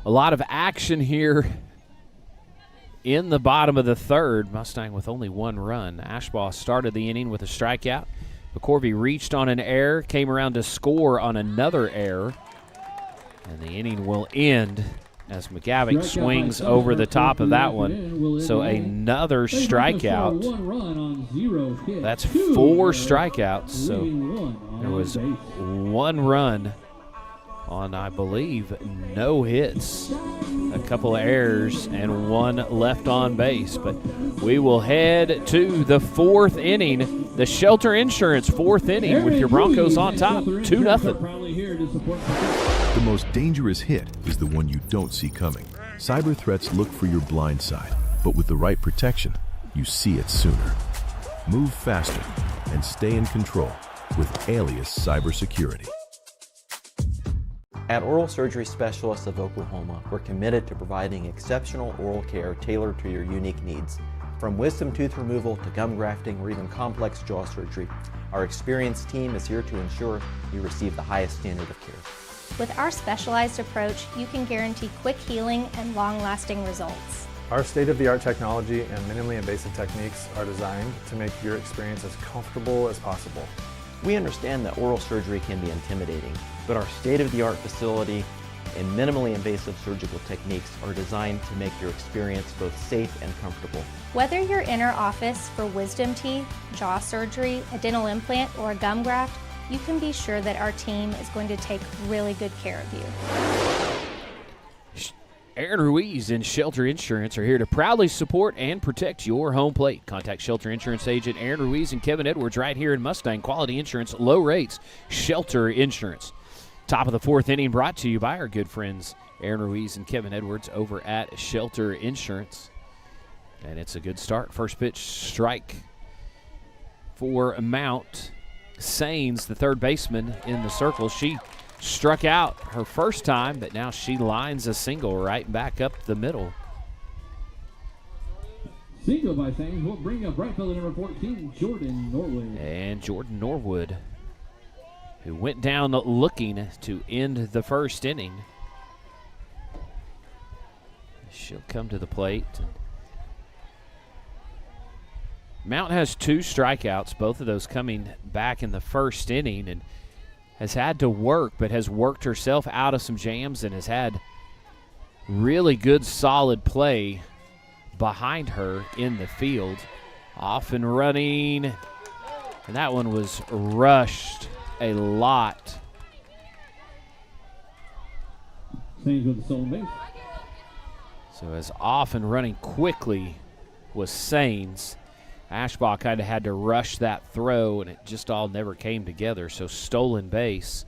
A lot of action here in the bottom of the third. Mustang with only 1 run. Ashbaugh started the inning with a strikeout. McCorvey reached on an error, came around to score on another error. And the inning will end as McGavick swings over the top of that one. So another strikeout. That's 4 strikeouts. So there was 1 run on, I believe, no hits. A couple of errors and one left on base. But we will head to the fourth inning, the Shelter Insurance fourth inning with your Broncos on top, 2-0. The most dangerous hit is the one you don't see coming. Cyber threats look for your blind side, but with the right protection, you see it sooner. Move faster and stay in control with Alias Cybersecurity. At Oral Surgery Specialists of Oklahoma, we're committed to providing exceptional oral care tailored to your unique needs. From wisdom tooth removal to gum grafting or even complex jaw surgery, our experienced team is here to ensure you receive the highest standard of care. With our specialized approach, you can guarantee quick healing and long-lasting results. Our state-of-the-art technology and minimally invasive techniques are designed to make your experience as comfortable as possible. We understand that oral surgery can be intimidating, but our state-of-the-art facility and minimally invasive surgical techniques are designed to make your experience both safe and comfortable. Whether you're in our office for wisdom teeth, jaw surgery, a dental implant, or a gum graft, you can be sure that our team is going to take really good care of you. Aaron Ruiz and Shelter Insurance are here to proudly support and protect your home plate. Contact Shelter Insurance agent Aaron Ruiz and Kevin Edwards right here in Mustang. Quality insurance, low rates, Shelter Insurance. Top of the fourth inning brought to you by our good friends Aaron Ruiz and Kevin Edwards over at Shelter Insurance. And it's a good start. First pitch, strike for Mount. Sains, the third baseman in the circle. She struck out her first time, but now she lines a single right back up the middle. Single by Sains will bring up right fielder number 14, Jordan Norwood. And Jordan Norwood, who went down looking to end the first inning. She'll come to the plate. Mount has 2 strikeouts, both of those coming back in the first inning, and has had to work, but has worked herself out of some jams and has had really good, solid play behind her in the field. Off and running, and that one was rushed a lot. Sains with the stolen base. So as off and running quickly was Sains. Ashbaugh kind of had to rush that throw, and it just all never came together. So stolen base.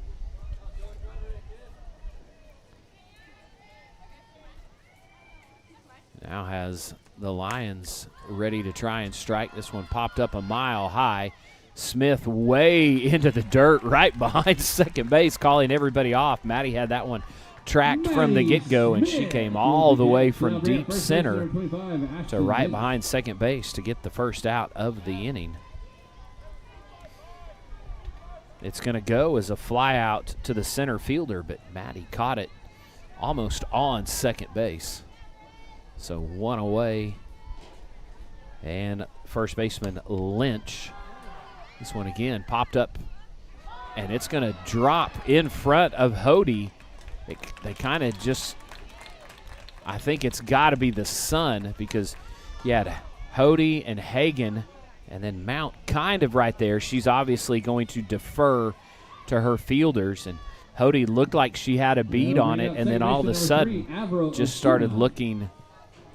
Now has the Lions ready to try and strike. This one popped up a mile high. Smith way into the dirt right behind second base, calling everybody off. Maddie had that one tracked from the get-go, and she came all the way from deep center to right behind second base to get the first out of the inning. It's going to go as a fly out to the center fielder, but Maddie caught it almost on second base. So one away, and first baseman Lynch. This one again popped up, and it's going to drop in front of Hody. They kind of just, I think it's got to be the sun, because you had Hody and Hagan and then Mount kind of right there. She's obviously going to defer to her fielders, and Hody looked like she had a bead on it, and then all of a sudden just started looking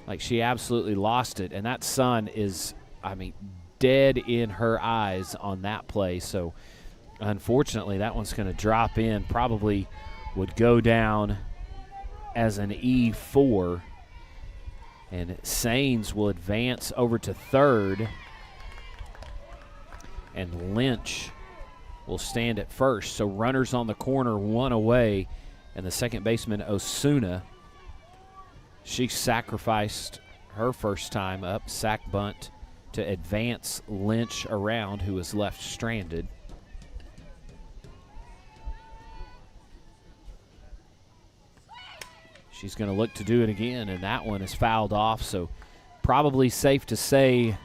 like she absolutely lost it. And that sun is, I mean, dead in her eyes on that play. So unfortunately that one's going to drop in, probably would go down as an E4, and Sains will advance over to third, and Lynch will stand at first. So runners on the corner, one away, and the second baseman Osuna, she sacrificed her first time up, sack bunt to advance Lynch around, who was left stranded. She's going to look to do it again, and that one is fouled off, so probably safe to say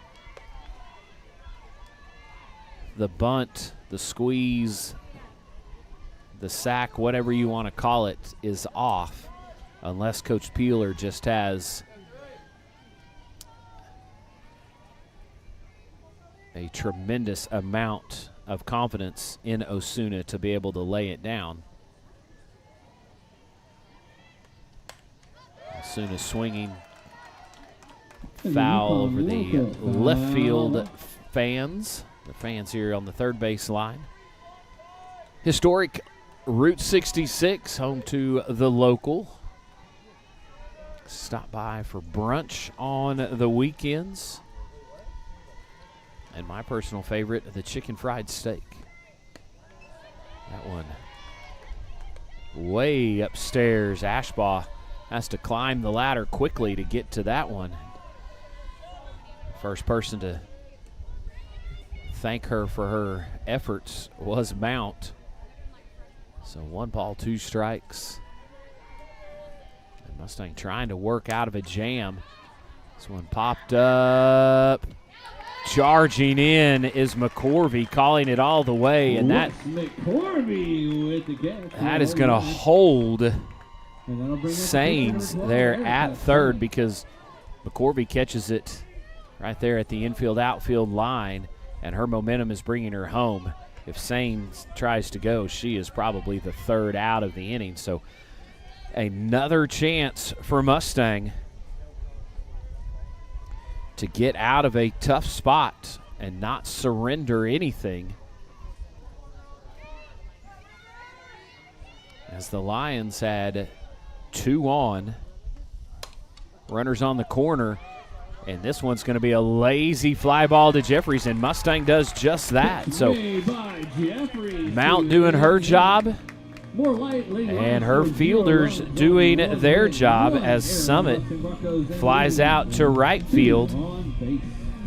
the bunt, the squeeze, the sack, whatever you want to call it, is off, unless Coach Peeler just has a tremendous amount of confidence in Osuna to be able to lay it down. Osuna swinging. Foul over the left field fans. The fans here on the third base line. Historic Route 66, home to the local. Stop by for brunch on the weekends. And my personal favorite, the chicken fried steak. That one way upstairs. Ashbaugh has to climb the ladder quickly to get to that one. First person to thank her for her efforts was Mount. So 1 ball, 2 strikes. And Mustang trying to work out of a jam. This one popped up. Charging in is McCorvey, calling it all the way, and that is going to hold Sains there at third, because McCorvey catches it right there at the infield-outfield line, and her momentum is bringing her home. If Sains tries to go, she is probably the third out of the inning. So another chance for Mustang to get out of a tough spot and not surrender anything, as the Lions had 2 on, runners on the corner, and this one's going to be a lazy fly ball to Jeffries, and Mustang does just that. So Mount doing her job, and her fielders doing their job as Summit flies out to right field.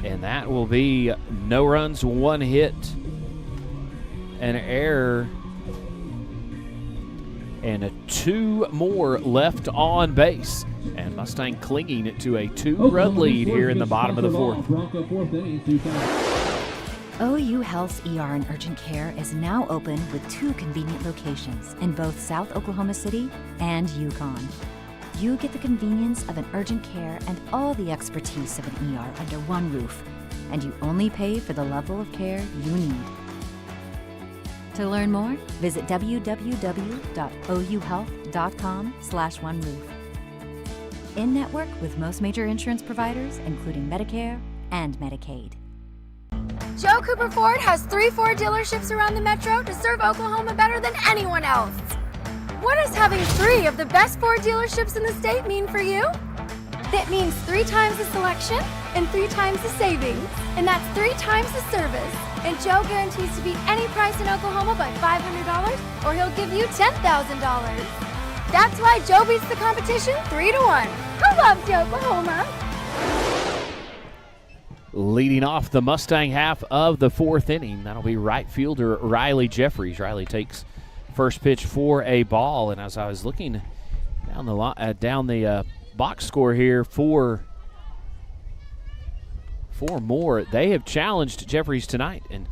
And that will be no runs, 1 hit, an error, and 2 more left on base. And Mustang clinging to a 2-run lead here in the bottom of the 4th. OU Health's ER and Urgent Care is now open with 2 convenient locations in both South Oklahoma City and Yukon. You get the convenience of an urgent care and all the expertise of an ER under one roof, and you only pay for the level of care you need. To learn more, visit www.ouhealth.com/oneroof. In-network with most major insurance providers, including Medicare and Medicaid. Joe Cooper Ford has 3 Ford dealerships around the metro to serve Oklahoma better than anyone else. What does having 3 of the best Ford dealerships in the state mean for you? That means 3 times the selection and 3 times the savings. And that's 3 times the service. And Joe guarantees to beat any price in Oklahoma by $500, or he'll give you $10,000. That's why Joe beats the competition 3-1. Who loves Oklahoma? Leading off the Mustang half of the 4th inning, that'll be right fielder Riley Jeffries. Riley takes first pitch for a ball, and as I was looking down the box score here for more, they have challenged Jeffries tonight, and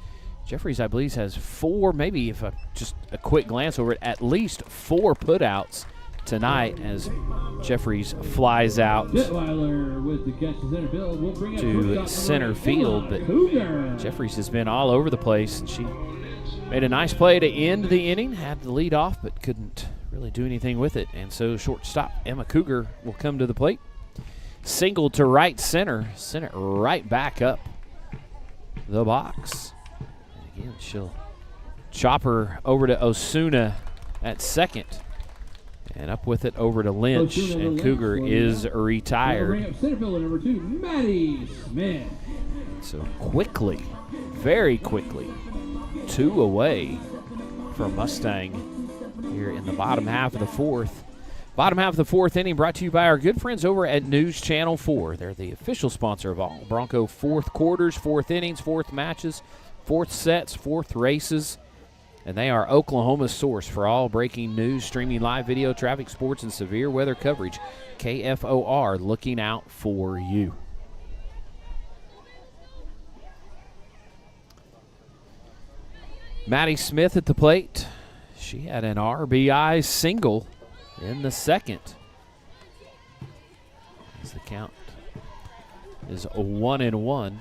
Jeffries, I believe, has 4, maybe if just a quick glance over it, at least 4 putouts tonight as Jeffries flies out to center field. But Jeffries has been all over the place, and she made a nice play to end the inning, had the lead off, but couldn't really do anything with it. And so shortstop Emma Cougar will come to the plate. Single to right center, sent it right back up the box. And again, she'll chop her over to Osuna at second. And up with it over to Lynch, and Cougar is retired. Number 2, Maddie Smith. So quickly, very quickly, 2 away from Mustang here in the bottom half of the 4th. Bottom half of the 4th inning brought to you by our good friends over at News Channel 4. They're the official sponsor of all Bronco 4th quarters, 4th innings, 4th matches, 4th sets, 4th races. And they are Oklahoma's source for all breaking news, streaming live video, traffic, sports, and severe weather coverage. KFOR, looking out for you. Maddie Smith at the plate. She had an RBI single in the 2nd. As the count is 1-1.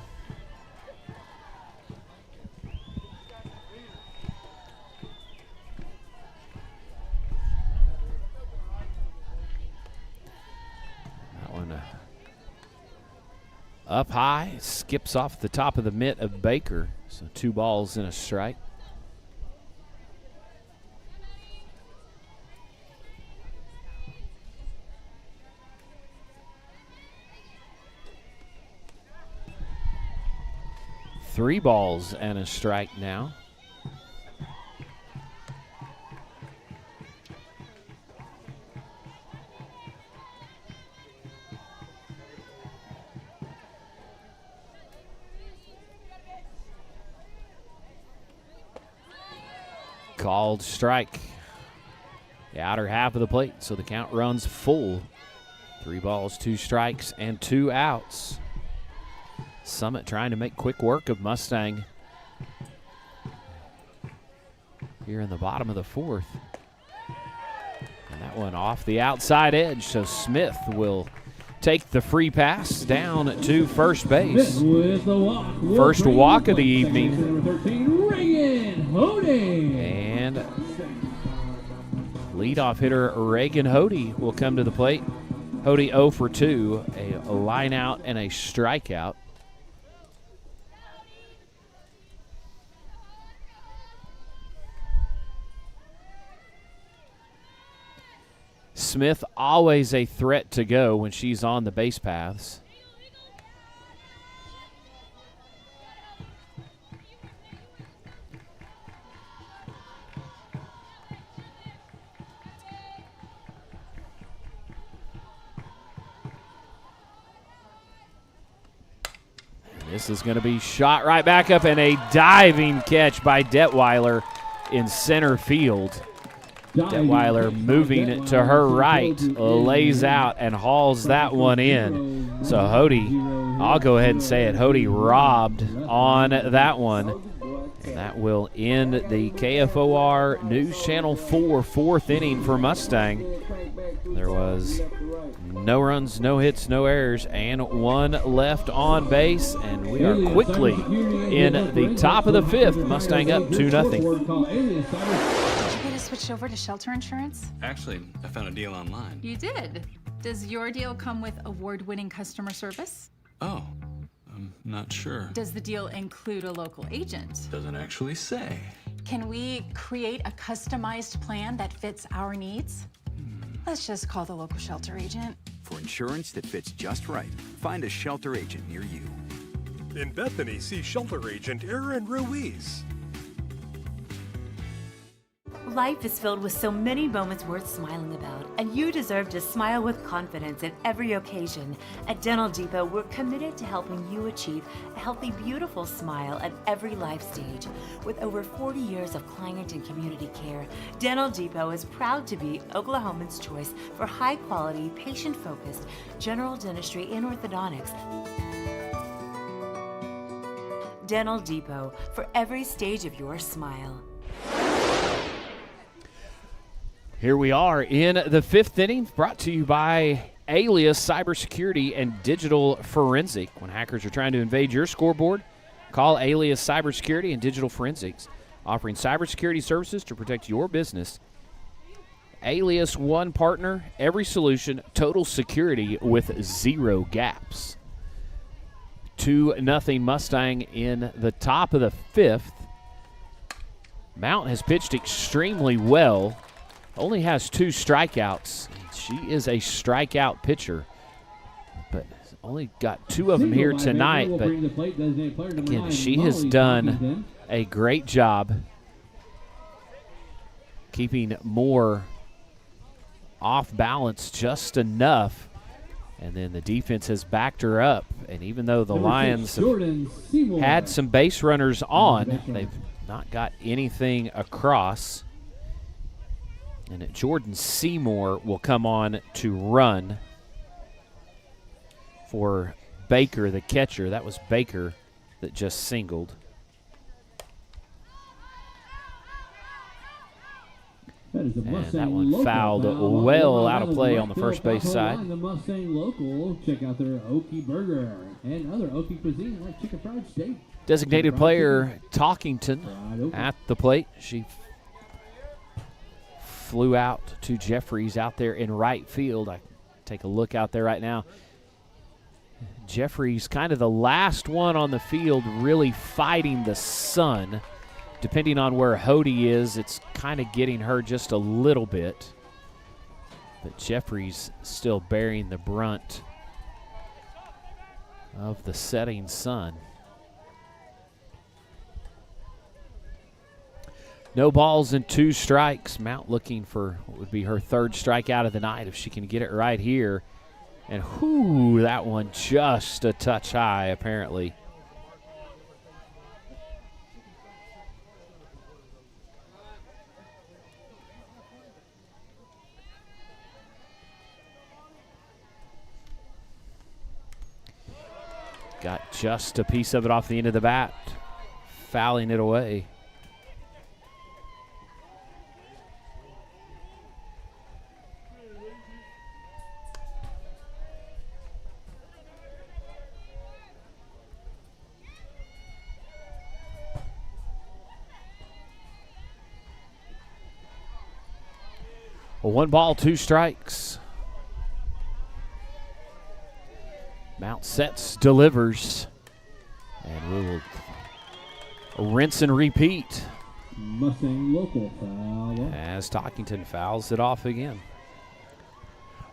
Up high, skips off the top of the mitt of Baker. So 2 balls and a strike. Three balls and a strike now. Called strike. The outer half of the plate, so the count runs full. 3 balls, 2 strikes, and 2 outs. Summit trying to make quick work of Mustang here in the bottom of the 4th. And that one off the outside edge, so Smith will take the free pass down to first base. First walk of the evening. And leadoff hitter Reagan Hody will come to the plate. Hody 0 for 2, a line out and a strikeout. Smith always a threat to go when she's on the base paths. This is going to be shot right back up, and a diving catch by Detweiler in center field. Detweiler moving to her right, lays out and hauls that one in. So Hody, I'll go ahead and say it, Hody robbed on that one. And that will end the KFOR News Channel 4 4th inning for Mustang. There was no runs, no hits, no errors, and 1 left on base. And we are quickly in the top of the 5th. Mustang up 2-0. Switched over to shelter insurance? Actually, I found a deal online. You did? Does your deal come with award-winning customer service? Oh, I'm not sure. Does the deal include a local agent? Doesn't actually say. Can we create a customized plan that fits our needs? Let's just call the local shelter agent. For insurance that fits just right, find a shelter agent near you. In Bethany, see shelter agent Aaron Ruiz. Life is filled with so many moments worth smiling about, and you deserve to smile with confidence at every occasion. At Dental Depot, we're committed to helping you achieve a healthy, beautiful smile at every life stage. With over 40 years of client and community care, Dental Depot is proud to be Oklahoman's choice for high-quality, patient-focused general dentistry and orthodontics. Dental Depot, for every stage of your smile. Here we are in the 5th inning, brought to you by Alias Cybersecurity and Digital Forensic. When hackers are trying to invade your scoreboard, call Alias Cybersecurity and Digital Forensics, offering cybersecurity services to protect your business. Alias One partner, every solution, total security with 0 gaps. 2-0 Mustang in the top of the 5th. Mount has pitched extremely well. Only has 2 strikeouts. She is a strikeout pitcher, but only got 2 of them here tonight. But again, she has done a great job keeping Moore off balance just enough. And then the defense has backed her up. And even though the Lions have had some base runners on, they've not got anything across. And Jordan Seymour will come on to run for Baker, the catcher. That was Baker that just singled. And that one fouled well out of play on the first base side. The Mustang local, check out their Okie Burger and other Okie cuisine like chicken fried steak. Designated player Talkington at the plate. She flew out to Jeffries out there in right field. I take a look out there right now. Jeffries kind of the last one on the field really fighting the sun. Depending on where Hody is, it's kind of getting her just a little bit. But Jeffries still bearing the brunt of the setting sun. No balls and 2 strikes. Mount looking for what would be her 3rd strikeout of the night if she can get it right here. And whoo, that one just a touch high apparently. Got just a piece of it off the end of the bat, fouling it away. Well, 1 ball, 2 strikes. Mount sets, delivers, and we will rinse and repeat. Mustang local foul. As Talkington fouls it off again.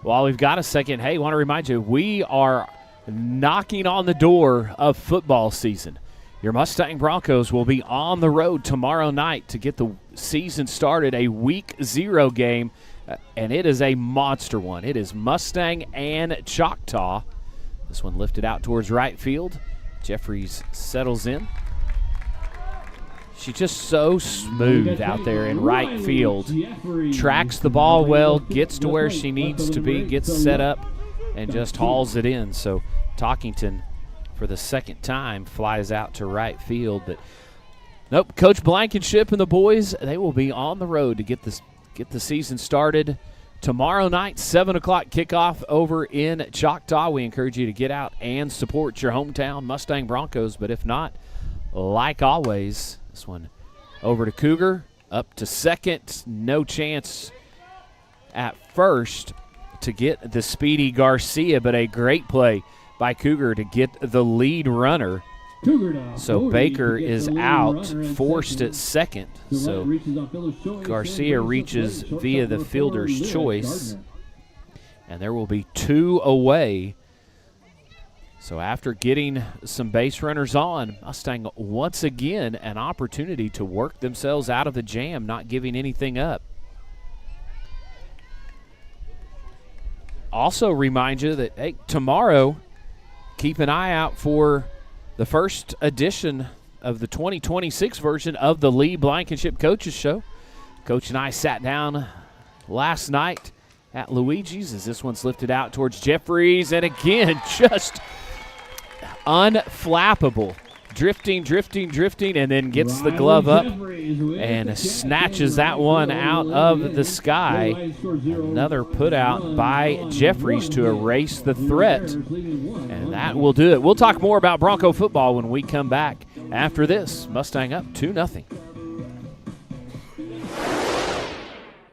While we've got a second, hey, want to remind you, we are knocking on the door of football season. Your Mustang Broncos will be on the road tomorrow night to get the season started, a Week 0 game, and it is a monster one. It is Mustang and Choctaw. This one lifted out towards right field. Jeffries settles in. She's just so smooth out there in right field. Tracks the ball well, gets to where she needs to be, gets set up, and just hauls it in. So Talkington, for the 2nd time, flies out to right field. But nope, Coach Blankenship and the boys, they will be on the road to get the season started. Tomorrow night, 7 o'clock kickoff over in Choctaw. We encourage you to get out and support your hometown Mustang Broncos. But if not, like always, this one over to Cougar, up to second. No chance at first to get the speedy Garcia, but a great play by Cougar to get the lead runner. So Baker is out, forced at second. So Garcia reaches via the fielder's choice. And there will be 2 away. So after getting some base runners on, Mustang once again an opportunity to work themselves out of the jam, not giving anything up. Also remind you that, hey, tomorrow, keep an eye out for the first edition of the 2026 version of the Lee Blankenship Coaches Show. Coach and I sat down last night at Luigi's as this one's lifted out towards Jeffries. And again, just unflappable. Drifting, and then gets the glove up and snatches that one out of the sky. Another put out by Jeffries to erase the threat. And that will do it. We'll talk more about Bronco football when we come back after this. Mustang up 2-0.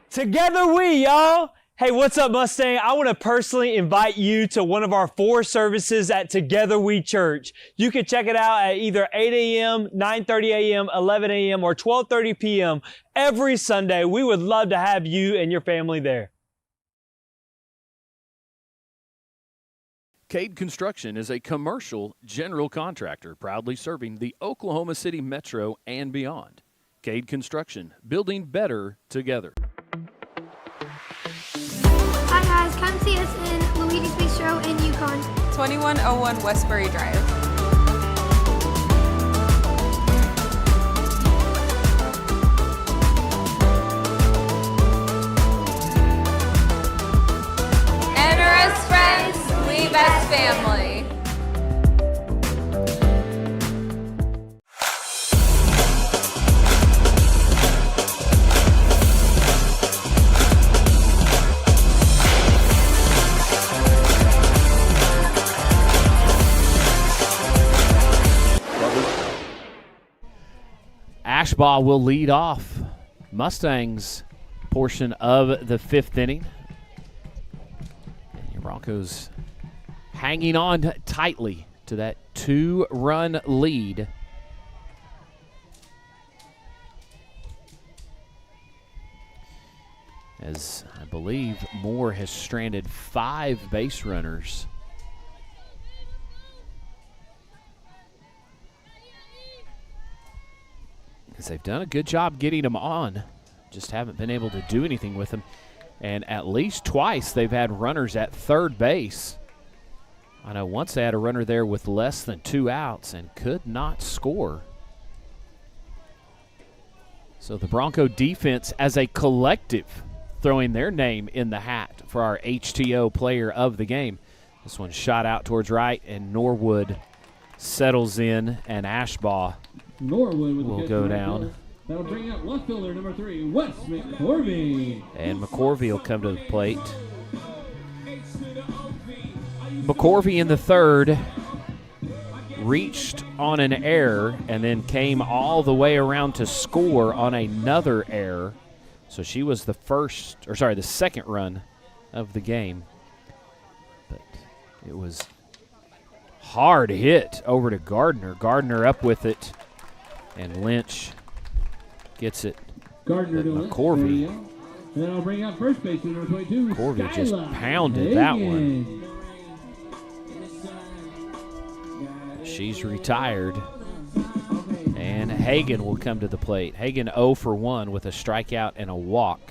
Together we, y'all. Hey, what's up, Mustang? I want to personally invite you to one of our 4 services at Together We Church. You can check it out at either 8 a.m., 9:30 a.m., 11 a.m., or 12:30 p.m. every Sunday. We would love to have you and your family there. Cade Construction is a commercial general contractor proudly serving the Oklahoma City metro and beyond. Cade Construction, building better together. Hi guys, come see us in Luigi's Bistro in Yukon. 2101 Westbury Drive. Enter as friends, leave as family. Ashbaugh will lead off Mustang's portion of the 5th inning. And your Broncos hanging on tightly to that 2-run lead. As I believe Moore has stranded 5 base runners. Because they've done a good job getting them on, just haven't been able to do anything with them. And at least twice they've had runners at third base. I know once they had a runner there with less than 2 outs and could not score. So the Bronco defense as a collective throwing their name in the hat for our HTO player of the game. This one shot out towards right, and Norwood settles in, and Ashbaugh will go down. That'll bring up left fielder number 3, Wes McCorvey. And McCorvey will come to the plate. McCorvey in the third reached on an error and then came all the way around to score on another error. So she was the second run of the game. But it was hard hit over to Gardner. Gardner up with it, and Lynch gets it. Gardner to McCorvey. And then I'll bring up first baseman number 22. McCorvey just Skylar pounded that Hagan. one. She's retired. And Hagan will come to the plate. Hagan 0 for 1 with a strikeout and a walk.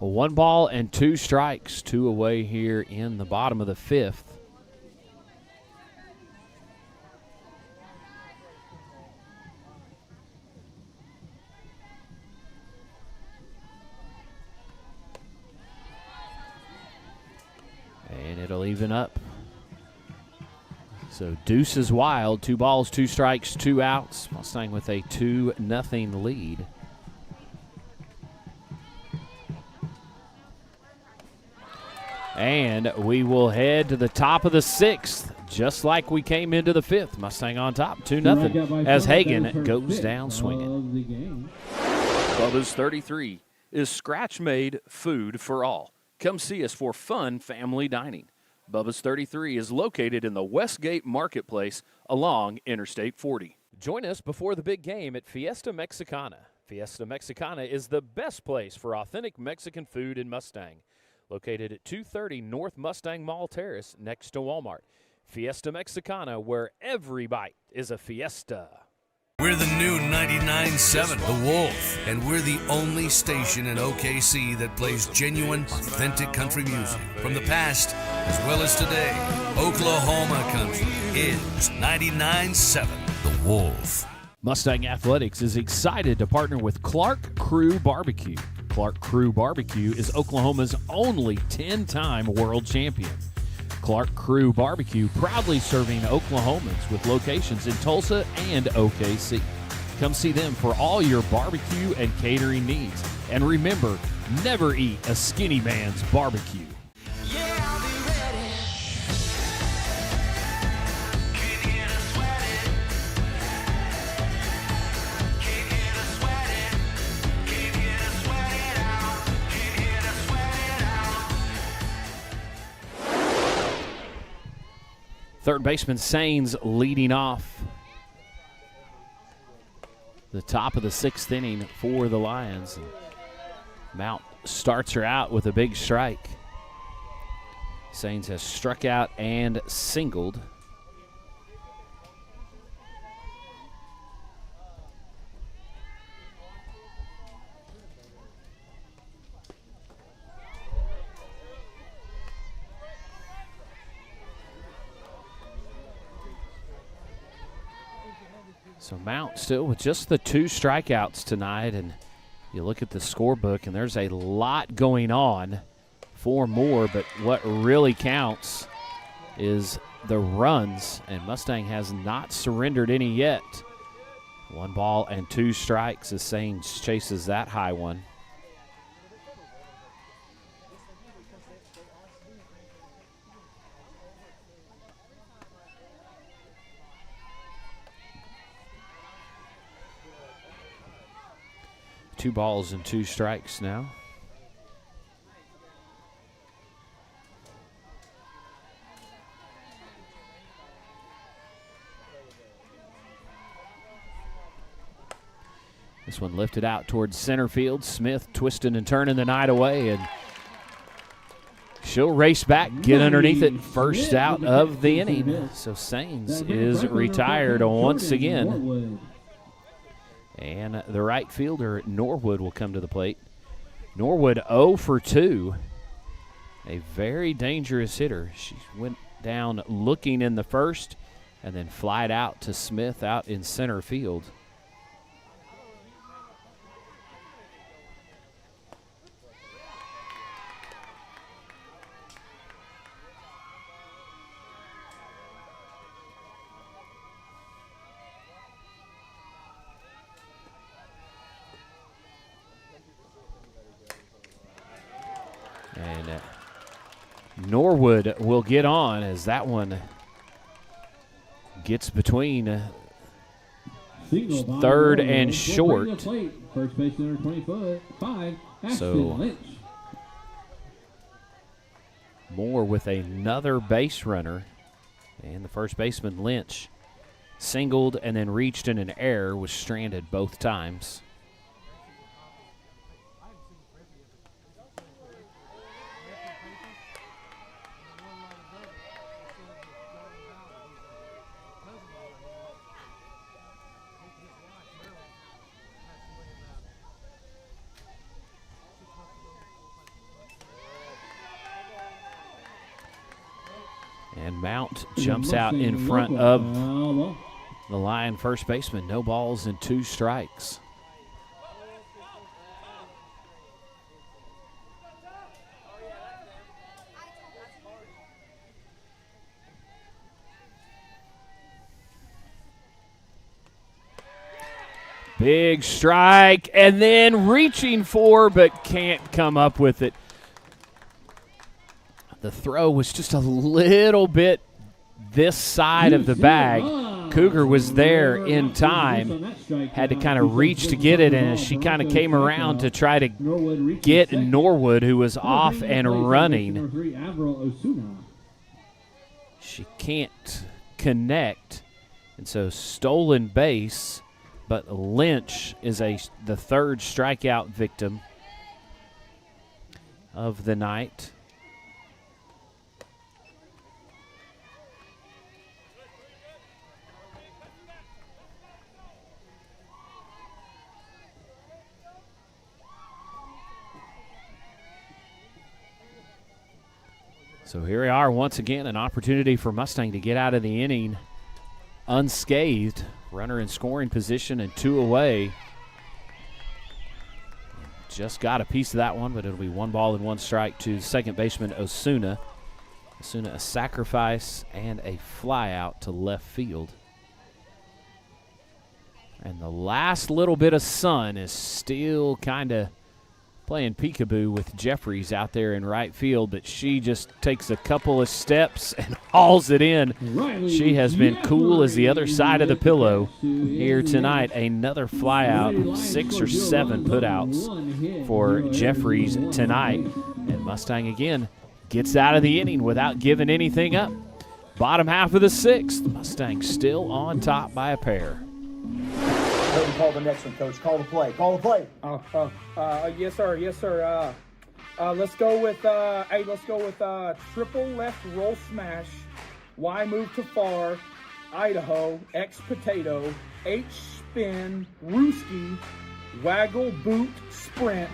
A 1 ball and 2 strikes, 2 away here in the bottom of the 5th. And it'll even up. So deuce is wild, 2 balls, 2 strikes, 2 outs. Mustang with a 2-0 lead. And we will head to the top of the 6th, just like we came into the 5th. Mustang on top, 2-0, as Hagan goes down swinging. Bubba's 33 is scratch-made food for all. Come see us for fun family dining. Bubba's 33 is located in the Westgate Marketplace along Interstate 40. Join us before the big game at Fiesta Mexicana. Fiesta Mexicana is the best place for authentic Mexican food in Mustang. Located at 230 North Mustang Mall Terrace next to Walmart. Fiesta Mexicana, where every bite is a fiesta. We're the new 99.7, The Wolf, and we're the only station in OKC that plays genuine, authentic country music. From the past, as well as today, Oklahoma country is 99.7, The Wolf. Mustang Athletics is excited to partner with Clark Crew Barbecue. Clark Crew Barbecue is Oklahoma's only 10-time world champion. Clark Crew Barbecue proudly serving Oklahomans with locations in Tulsa and OKC. Come see them for all your barbecue and catering needs. And remember, never eat a skinny man's barbecue. Third baseman Sains leading off the top of the 6th inning for the Lions. And Mount starts her out with a big strike. Sains has struck out and singled. So Mount still with just the 2 strikeouts tonight, and you look at the scorebook, and there's a lot going on. 4 more, but what really counts is the runs, and Mustang has not surrendered any yet. 1 ball and 2 strikes as Saines chases that high one. Two balls and 2 strikes now. This one lifted out towards center field. Smith twisting and turning the night away, and she'll race back, get underneath it, first out of the inning. So Saines is retired once again. And the right fielder, Norwood, will come to the plate. Norwood 0 for 2. A very dangerous hitter. She went down looking in the first and then flied out to Smith out in center field. And Norwood will get on as that one gets between third and short. First baseman under 25, So Lynch. Moore with another base runner, and the first baseman Lynch singled and then reached in an error, was stranded both times. And Mount jumps out in front of the line first baseman. No balls and 2 strikes. Big strike, and then reaching for, but can't come up with it. The throw was just a little bit this side of the bag. Cougar was there in time, had to kind of reach to get it, and she kind of came around to try to get Norwood, who was off and running. She can't connect, and so stolen base, but Lynch is the 3rd strikeout victim of the night. So here we are once again, an opportunity for Mustang to get out of the inning unscathed. Runner in scoring position and 2 away. Just got a piece of that one, but it'll be 1 ball and 1 strike to second baseman Osuna. Osuna a sacrifice and a fly out to left field. And the last little bit of sun is still kind of playing peekaboo with Jeffries out there in right field, but she just takes a couple of steps and hauls it in. She has been cool as the other side of the pillow here tonight. Another fly out, 6 or 7 putouts for Jeffries tonight. And Mustang again gets out of the inning without giving anything up. Bottom half of the 6th, Mustang still on top by a pair. Go and call the next one, Coach. Call the play. Call the play. Yes, sir. Yes, sir. Let's go with triple left roll smash. Y move to far. Idaho. X potato. H spin. Rooski. Waggle boot sprint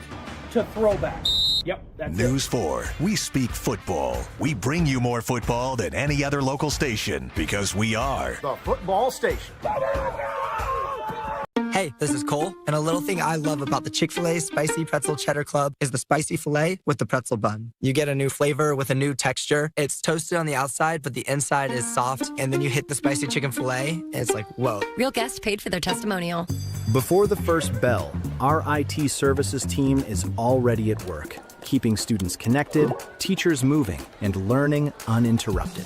to throwback. Yep, that's News it. 4. We speak football. We bring you more football than any other local station because we are the football station. Hey, this is Cole, and a little thing I love about the Chick-fil-A Spicy Pretzel Cheddar Club is the spicy filet with the pretzel bun. You get a new flavor with a new texture. It's toasted on the outside, but the inside is soft, and then you hit the spicy chicken filet, and it's like, whoa. Real guest paid for their testimonial. Before the first bell, our IT services team is already at work, keeping students connected, teachers moving, and learning uninterrupted.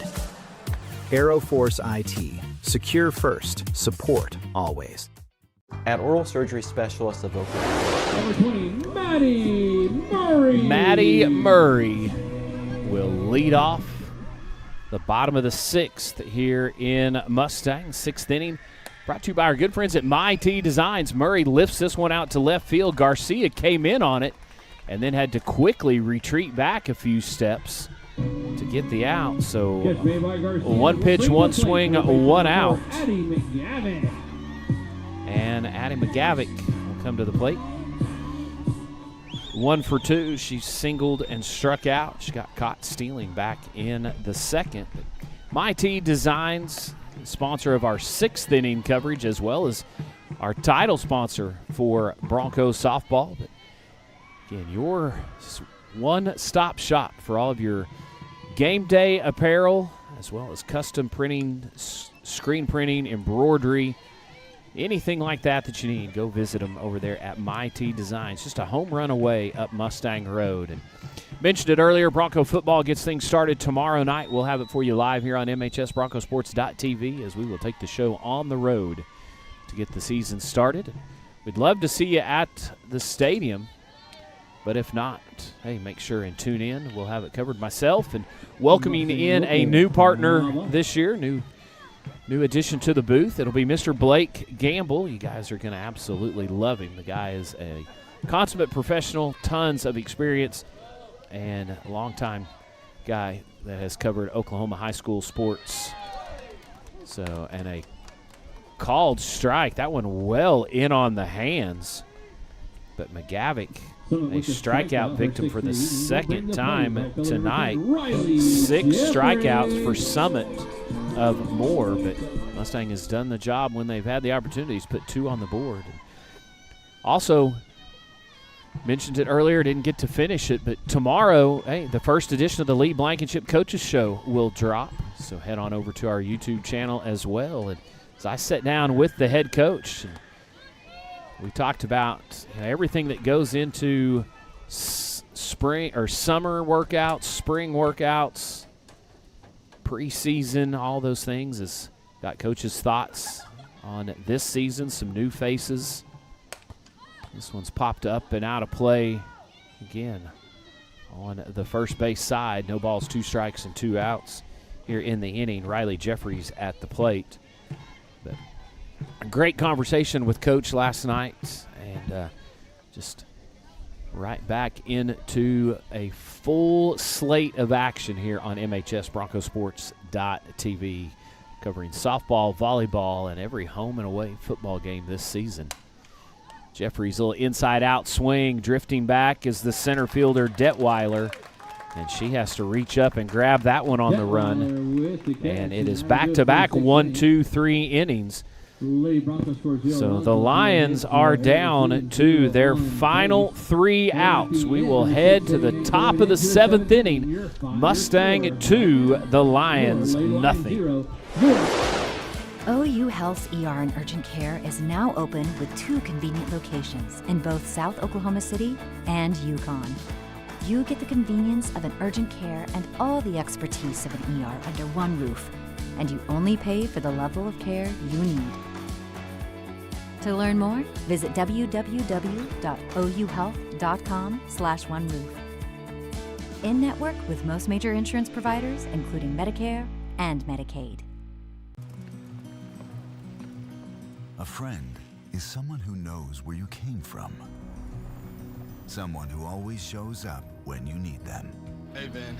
Aeroforce IT. Secure first, support always. At Oral Surgery Specialists of Oklahoma. Number 20, Maddie Murray. Maddie Murray will lead off the bottom of the 6th here in Mustang. 6th inning. Brought to you by our good friends at MyT Designs. Murray lifts this one out to left field. Garcia came in on it and then had to quickly retreat back a few steps to get the out. So one pitch, one swing, one out. And Addie McGavick will come to the plate. 1 for 2. She singled and struck out. She got caught stealing back in the second. MyT Designs, sponsor of our 6th inning coverage, as well as our title sponsor for Broncos softball. But again, your one-stop shop for all of your game day apparel, as well as custom printing, screen printing, embroidery, anything like that you need. Go visit them over there at MyT Designs. Just a home run away up Mustang Road. And mentioned it earlier, Bronco football gets things started tomorrow night. We'll have it for you live here on MHSBroncosports.tv as we will take the show on the road to get the season started. We'd love to see you at the stadium, but if not, hey, make sure and tune in. We'll have it covered. Myself and welcoming in a new partner this year, new addition to the booth. It'll be Mr. Blake Gamble. You guys are going to absolutely love him. The guy is a consummate professional, tons of experience, and a longtime guy that has covered Oklahoma high school sports. So, and a called strike. That one well in on the hands. But McGavick, a strikeout victim for the second time tonight. 6 strikeouts for Summit of Moore, but Mustang has done the job when they've had the opportunities, put 2 on the board. Also, mentioned it earlier, didn't get to finish it, but tomorrow, hey, the first edition of the Lee Blankenship Coaches Show will drop, so head on over to our YouTube channel as well. And as I sat down with the head coach, and we talked about everything that goes into spring or summer workouts, spring workouts, preseason, all those things. Has got coach's thoughts on this season, some new faces. This one's popped up and out of play again on the first base side. No balls, 2 strikes, and 2 outs here in the inning. Riley Jeffries at the plate. But a great conversation with Coach last night, and just right back into a full slate of action here on MHSBroncosports.tv, covering softball, volleyball, and every home and away football game this season. Jeffrey's little inside-out swing, drifting back is the center fielder, Detweiler, and she has to reach up and grab that one on the run. And it is back-to-back 1, 2, 3 innings. So the Lions are down to their final 3 outs. We will head to the top of the 7th inning. Mustang 2, the Lions nothing. OU Health's ER and Urgent Care is now open with 2 convenient locations in both South Oklahoma City and Yukon. You get the convenience of an urgent care and all the expertise of an ER under one roof, and you only pay for the level of care you need. To learn more, visit www.ouhealth.com/oneroof. In network with most major insurance providers, including Medicare and Medicaid. A friend is someone who knows where you came from. Someone who always shows up when you need them. Hey, Ben.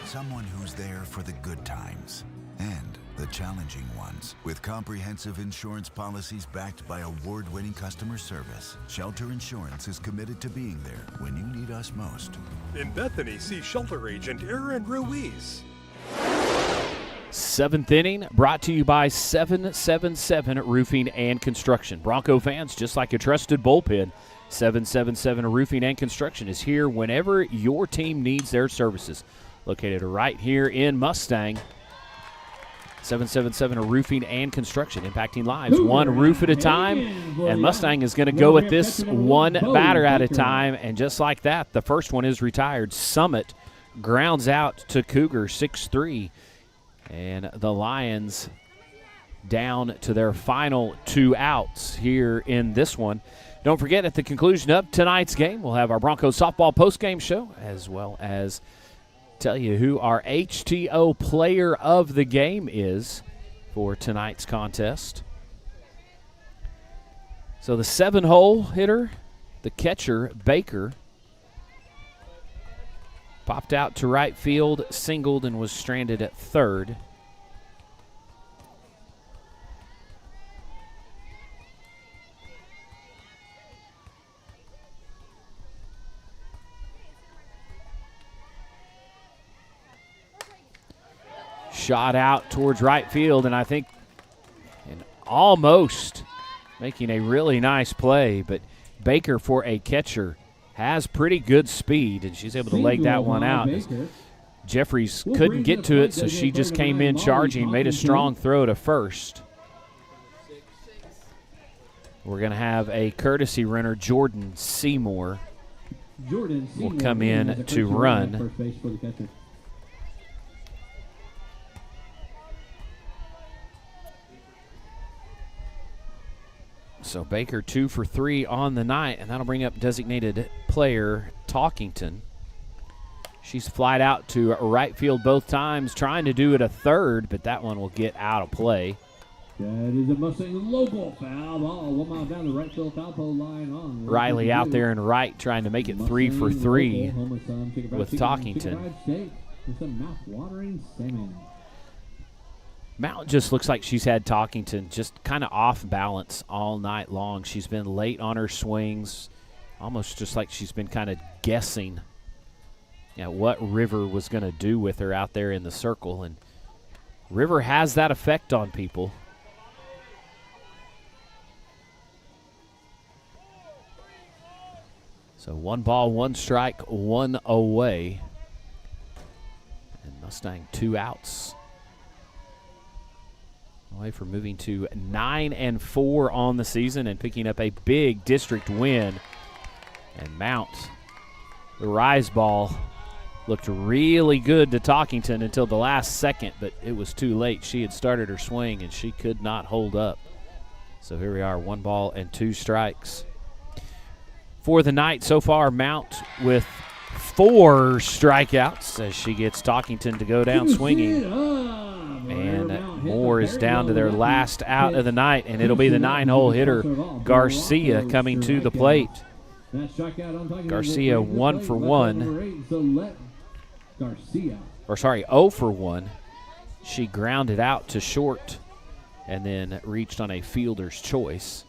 Someone who's there for the good times and the challenging ones. With comprehensive insurance policies backed by award-winning customer service, Shelter Insurance is committed to being there when you need us most. In Bethany, see Shelter Agent Aaron Ruiz. Seventh inning brought to you by 777 Roofing and Construction. Bronco fans, just like a trusted bullpen, 777 Roofing and Construction is here whenever your team needs their services. Located right here in Mustang. 777 Roofing and Construction, impacting lives one roof at a time. And Mustang is going to go with this one batter at a time. And just like that, the first one is retired. Summit grounds out to Cougar 6-3. And the Lions down to their final 2 outs here in this one. Don't forget, at the conclusion of tonight's game, we'll have our Broncos softball postgame show, as well as tell you who our HTO player of the game is for tonight's contest. So the 7-hole hitter, the catcher, Baker, popped out to right field, singled, and was stranded at third. Shot out towards right field, and I think almost making a really nice play, but Baker, for a catcher, has pretty good speed, and she's able to leg that one out. Jeffries couldn't get to it, so she just came in charging, made a strong throw to first. We're going to have a courtesy runner, Jordan Seymour, will come in to run. So Baker 2 for 3 on the night, and that'll bring up designated player Talkington. She's flied out to right field both times, trying to do it a third, but that one will get out of play. That is a Mustang local foul ball. 1 mile down the right field foul pole line on. Riley out there in right, trying to make it 3 for 3 with Talkington. With some mouth-watering salmon. Mount just looks like she's had Talkington just kind of off balance all night long. She's been late on her swings, almost just like she's been kind of guessing what River was going to do with her out there in the circle. And River has that effect on people. So 1 ball, 1 strike, 1 away. And Mustang 2 outs. Away from moving to 9-4 on the season and picking up a big district win. And Mount, the rise ball, looked really good to Talkington until the last second, but it was too late. She had started her swing, and she could not hold up. So here we are, 1 ball and 2 strikes. For the night so far, Mount with 4 strikeouts as she gets Talkington to go down swinging. And Moore is down to their last out of the night, and it'll be the 9-hole hitter, Garcia, coming to the plate. Garcia 1 for 1. 0 for 1. She grounded out to short and then reached on a fielder's choice.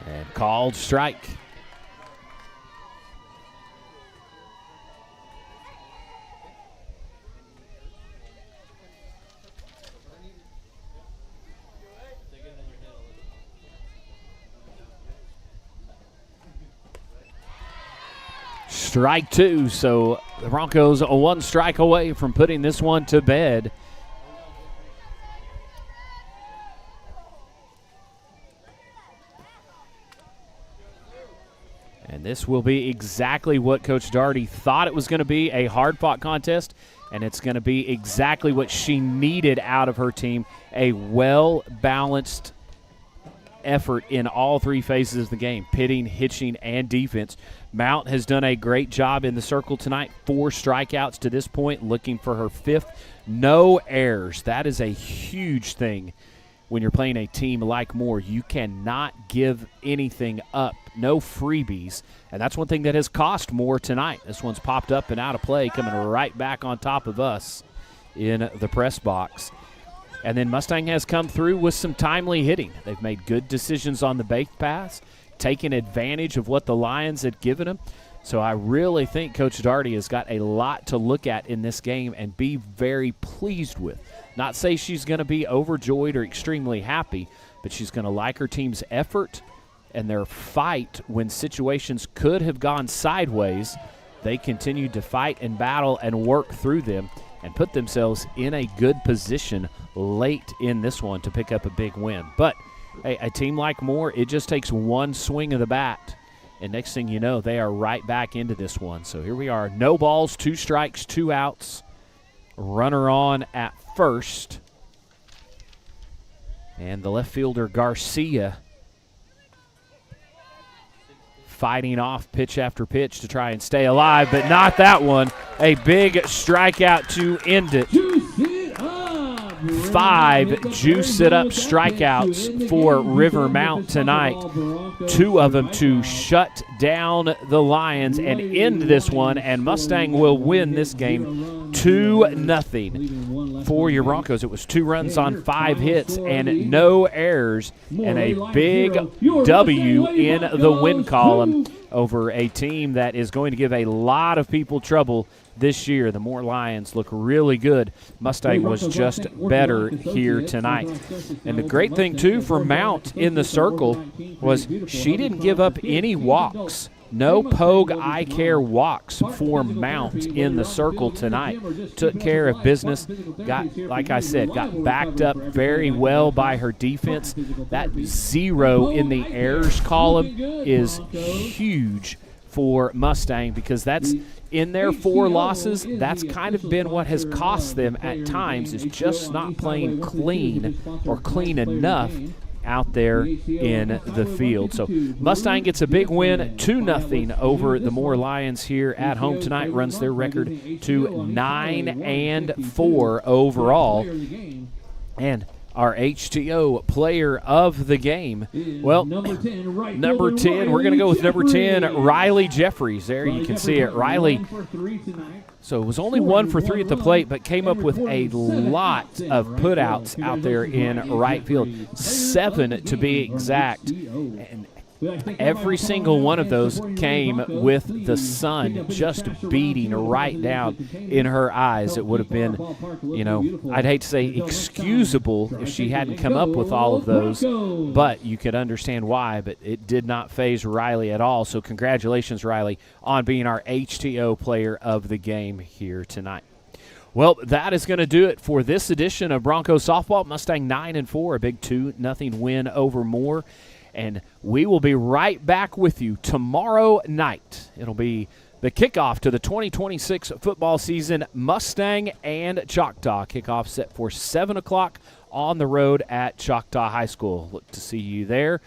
And called strike. Strike 2, so the Broncos are 1 strike away from putting this one to bed. And this will be exactly what Coach Daugherty thought it was going to be, a hard-fought contest, and it's going to be exactly what she needed out of her team, a well-balanced effort in all 3 phases of the game, pitching, hitching, and defense. Mount has done a great job in the circle tonight, 4 strikeouts to this point, looking for her 5th. No errors. That is a huge thing when you're playing a team like Moore. You cannot give anything up, no freebies, and that's one thing that has cost Moore tonight. This one's popped up and out of play, coming right back on top of us in the press box. And then Mustang has come through with some timely hitting. They've made good decisions on the base pass, taken advantage of what the Lions had given him. So I really think Coach Daugherty has got a lot to look at in this game and be very pleased with. Not say she's going to be overjoyed or extremely happy, but she's going to like her team's effort and their fight when situations could have gone sideways. They continued to fight and battle and work through them and put themselves in a good position late in this one to pick up a big win. But a team like Moore, it just takes one swing of the bat, and next thing you know, they are right back into this one. So here we are, no balls, 2 strikes, 2 outs. Runner on at first. And the left fielder, Garcia, fighting off pitch after pitch to try and stay alive, but not that one. A big strikeout to end it. 5 juice it up strikeouts for River Mount tonight. 2 of them to shut down the Lions and end this one, and Mustang will win this game 2-0. For your Broncos, it was 2 runs on 5 hits and no errors, and a big W in the win column over a team that is going to give a lot of people trouble this year. The Moore Lions look really good. Mustang was just better here tonight. And the great thing, too, for Mount in the circle was she didn't give up any walks. No Pogue Eye Care walks for Mount in the circle tonight. Took care of business. Got, like I said, got backed up very well by her defense. That 0 in the errors column is huge for Mustang, because that's in their 4 losses, that's kind of been what has cost them at times, is just not playing clean or clean enough out there in the field. So Mustang gets a big win, 2-0 over the Moore Lions here at home tonight, runs their record to 9-4 overall. And our HTO player of the game, well, number 10, we're going to go with number 10, Riley Jeffries. There you can see it. Riley, so it was only 1 for 3 at the plate, but came up with a lot of putouts out there in right field, 7 to be exact. And every single one of those came with the sun just beating right down in her eyes. It would have been, you know, I'd hate to say excusable if she hadn't come up with all of those, but you could understand why. But it did not faze Riley at all. So congratulations, Riley, on being our HTO player of the game here tonight. Well, that is going to do it for this edition of Broncos Softball. Mustang 9-4, a big 2-0 win over Moore. And we will be right back with you tomorrow night. It'll be the kickoff to the 2026 football season, Mustang and Choctaw. Kickoff set for 7 o'clock on the road at Choctaw High School. Look to see you there.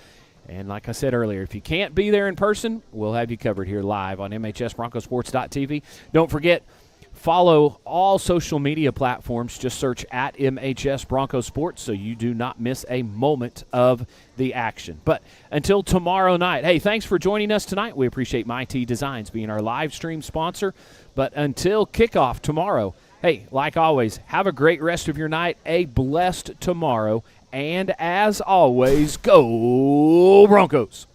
And like I said earlier, if you can't be there in person, we'll have you covered here live on MHSBroncosSports.tv. Don't forget, follow all social media platforms. Just search at MHS Broncos Sports so you do not miss a moment of the action. But until tomorrow night, hey, thanks for joining us tonight. We appreciate MyT Designs being our live stream sponsor. But until kickoff tomorrow, hey, like always, have a great rest of your night, a blessed tomorrow, and as always, go Broncos!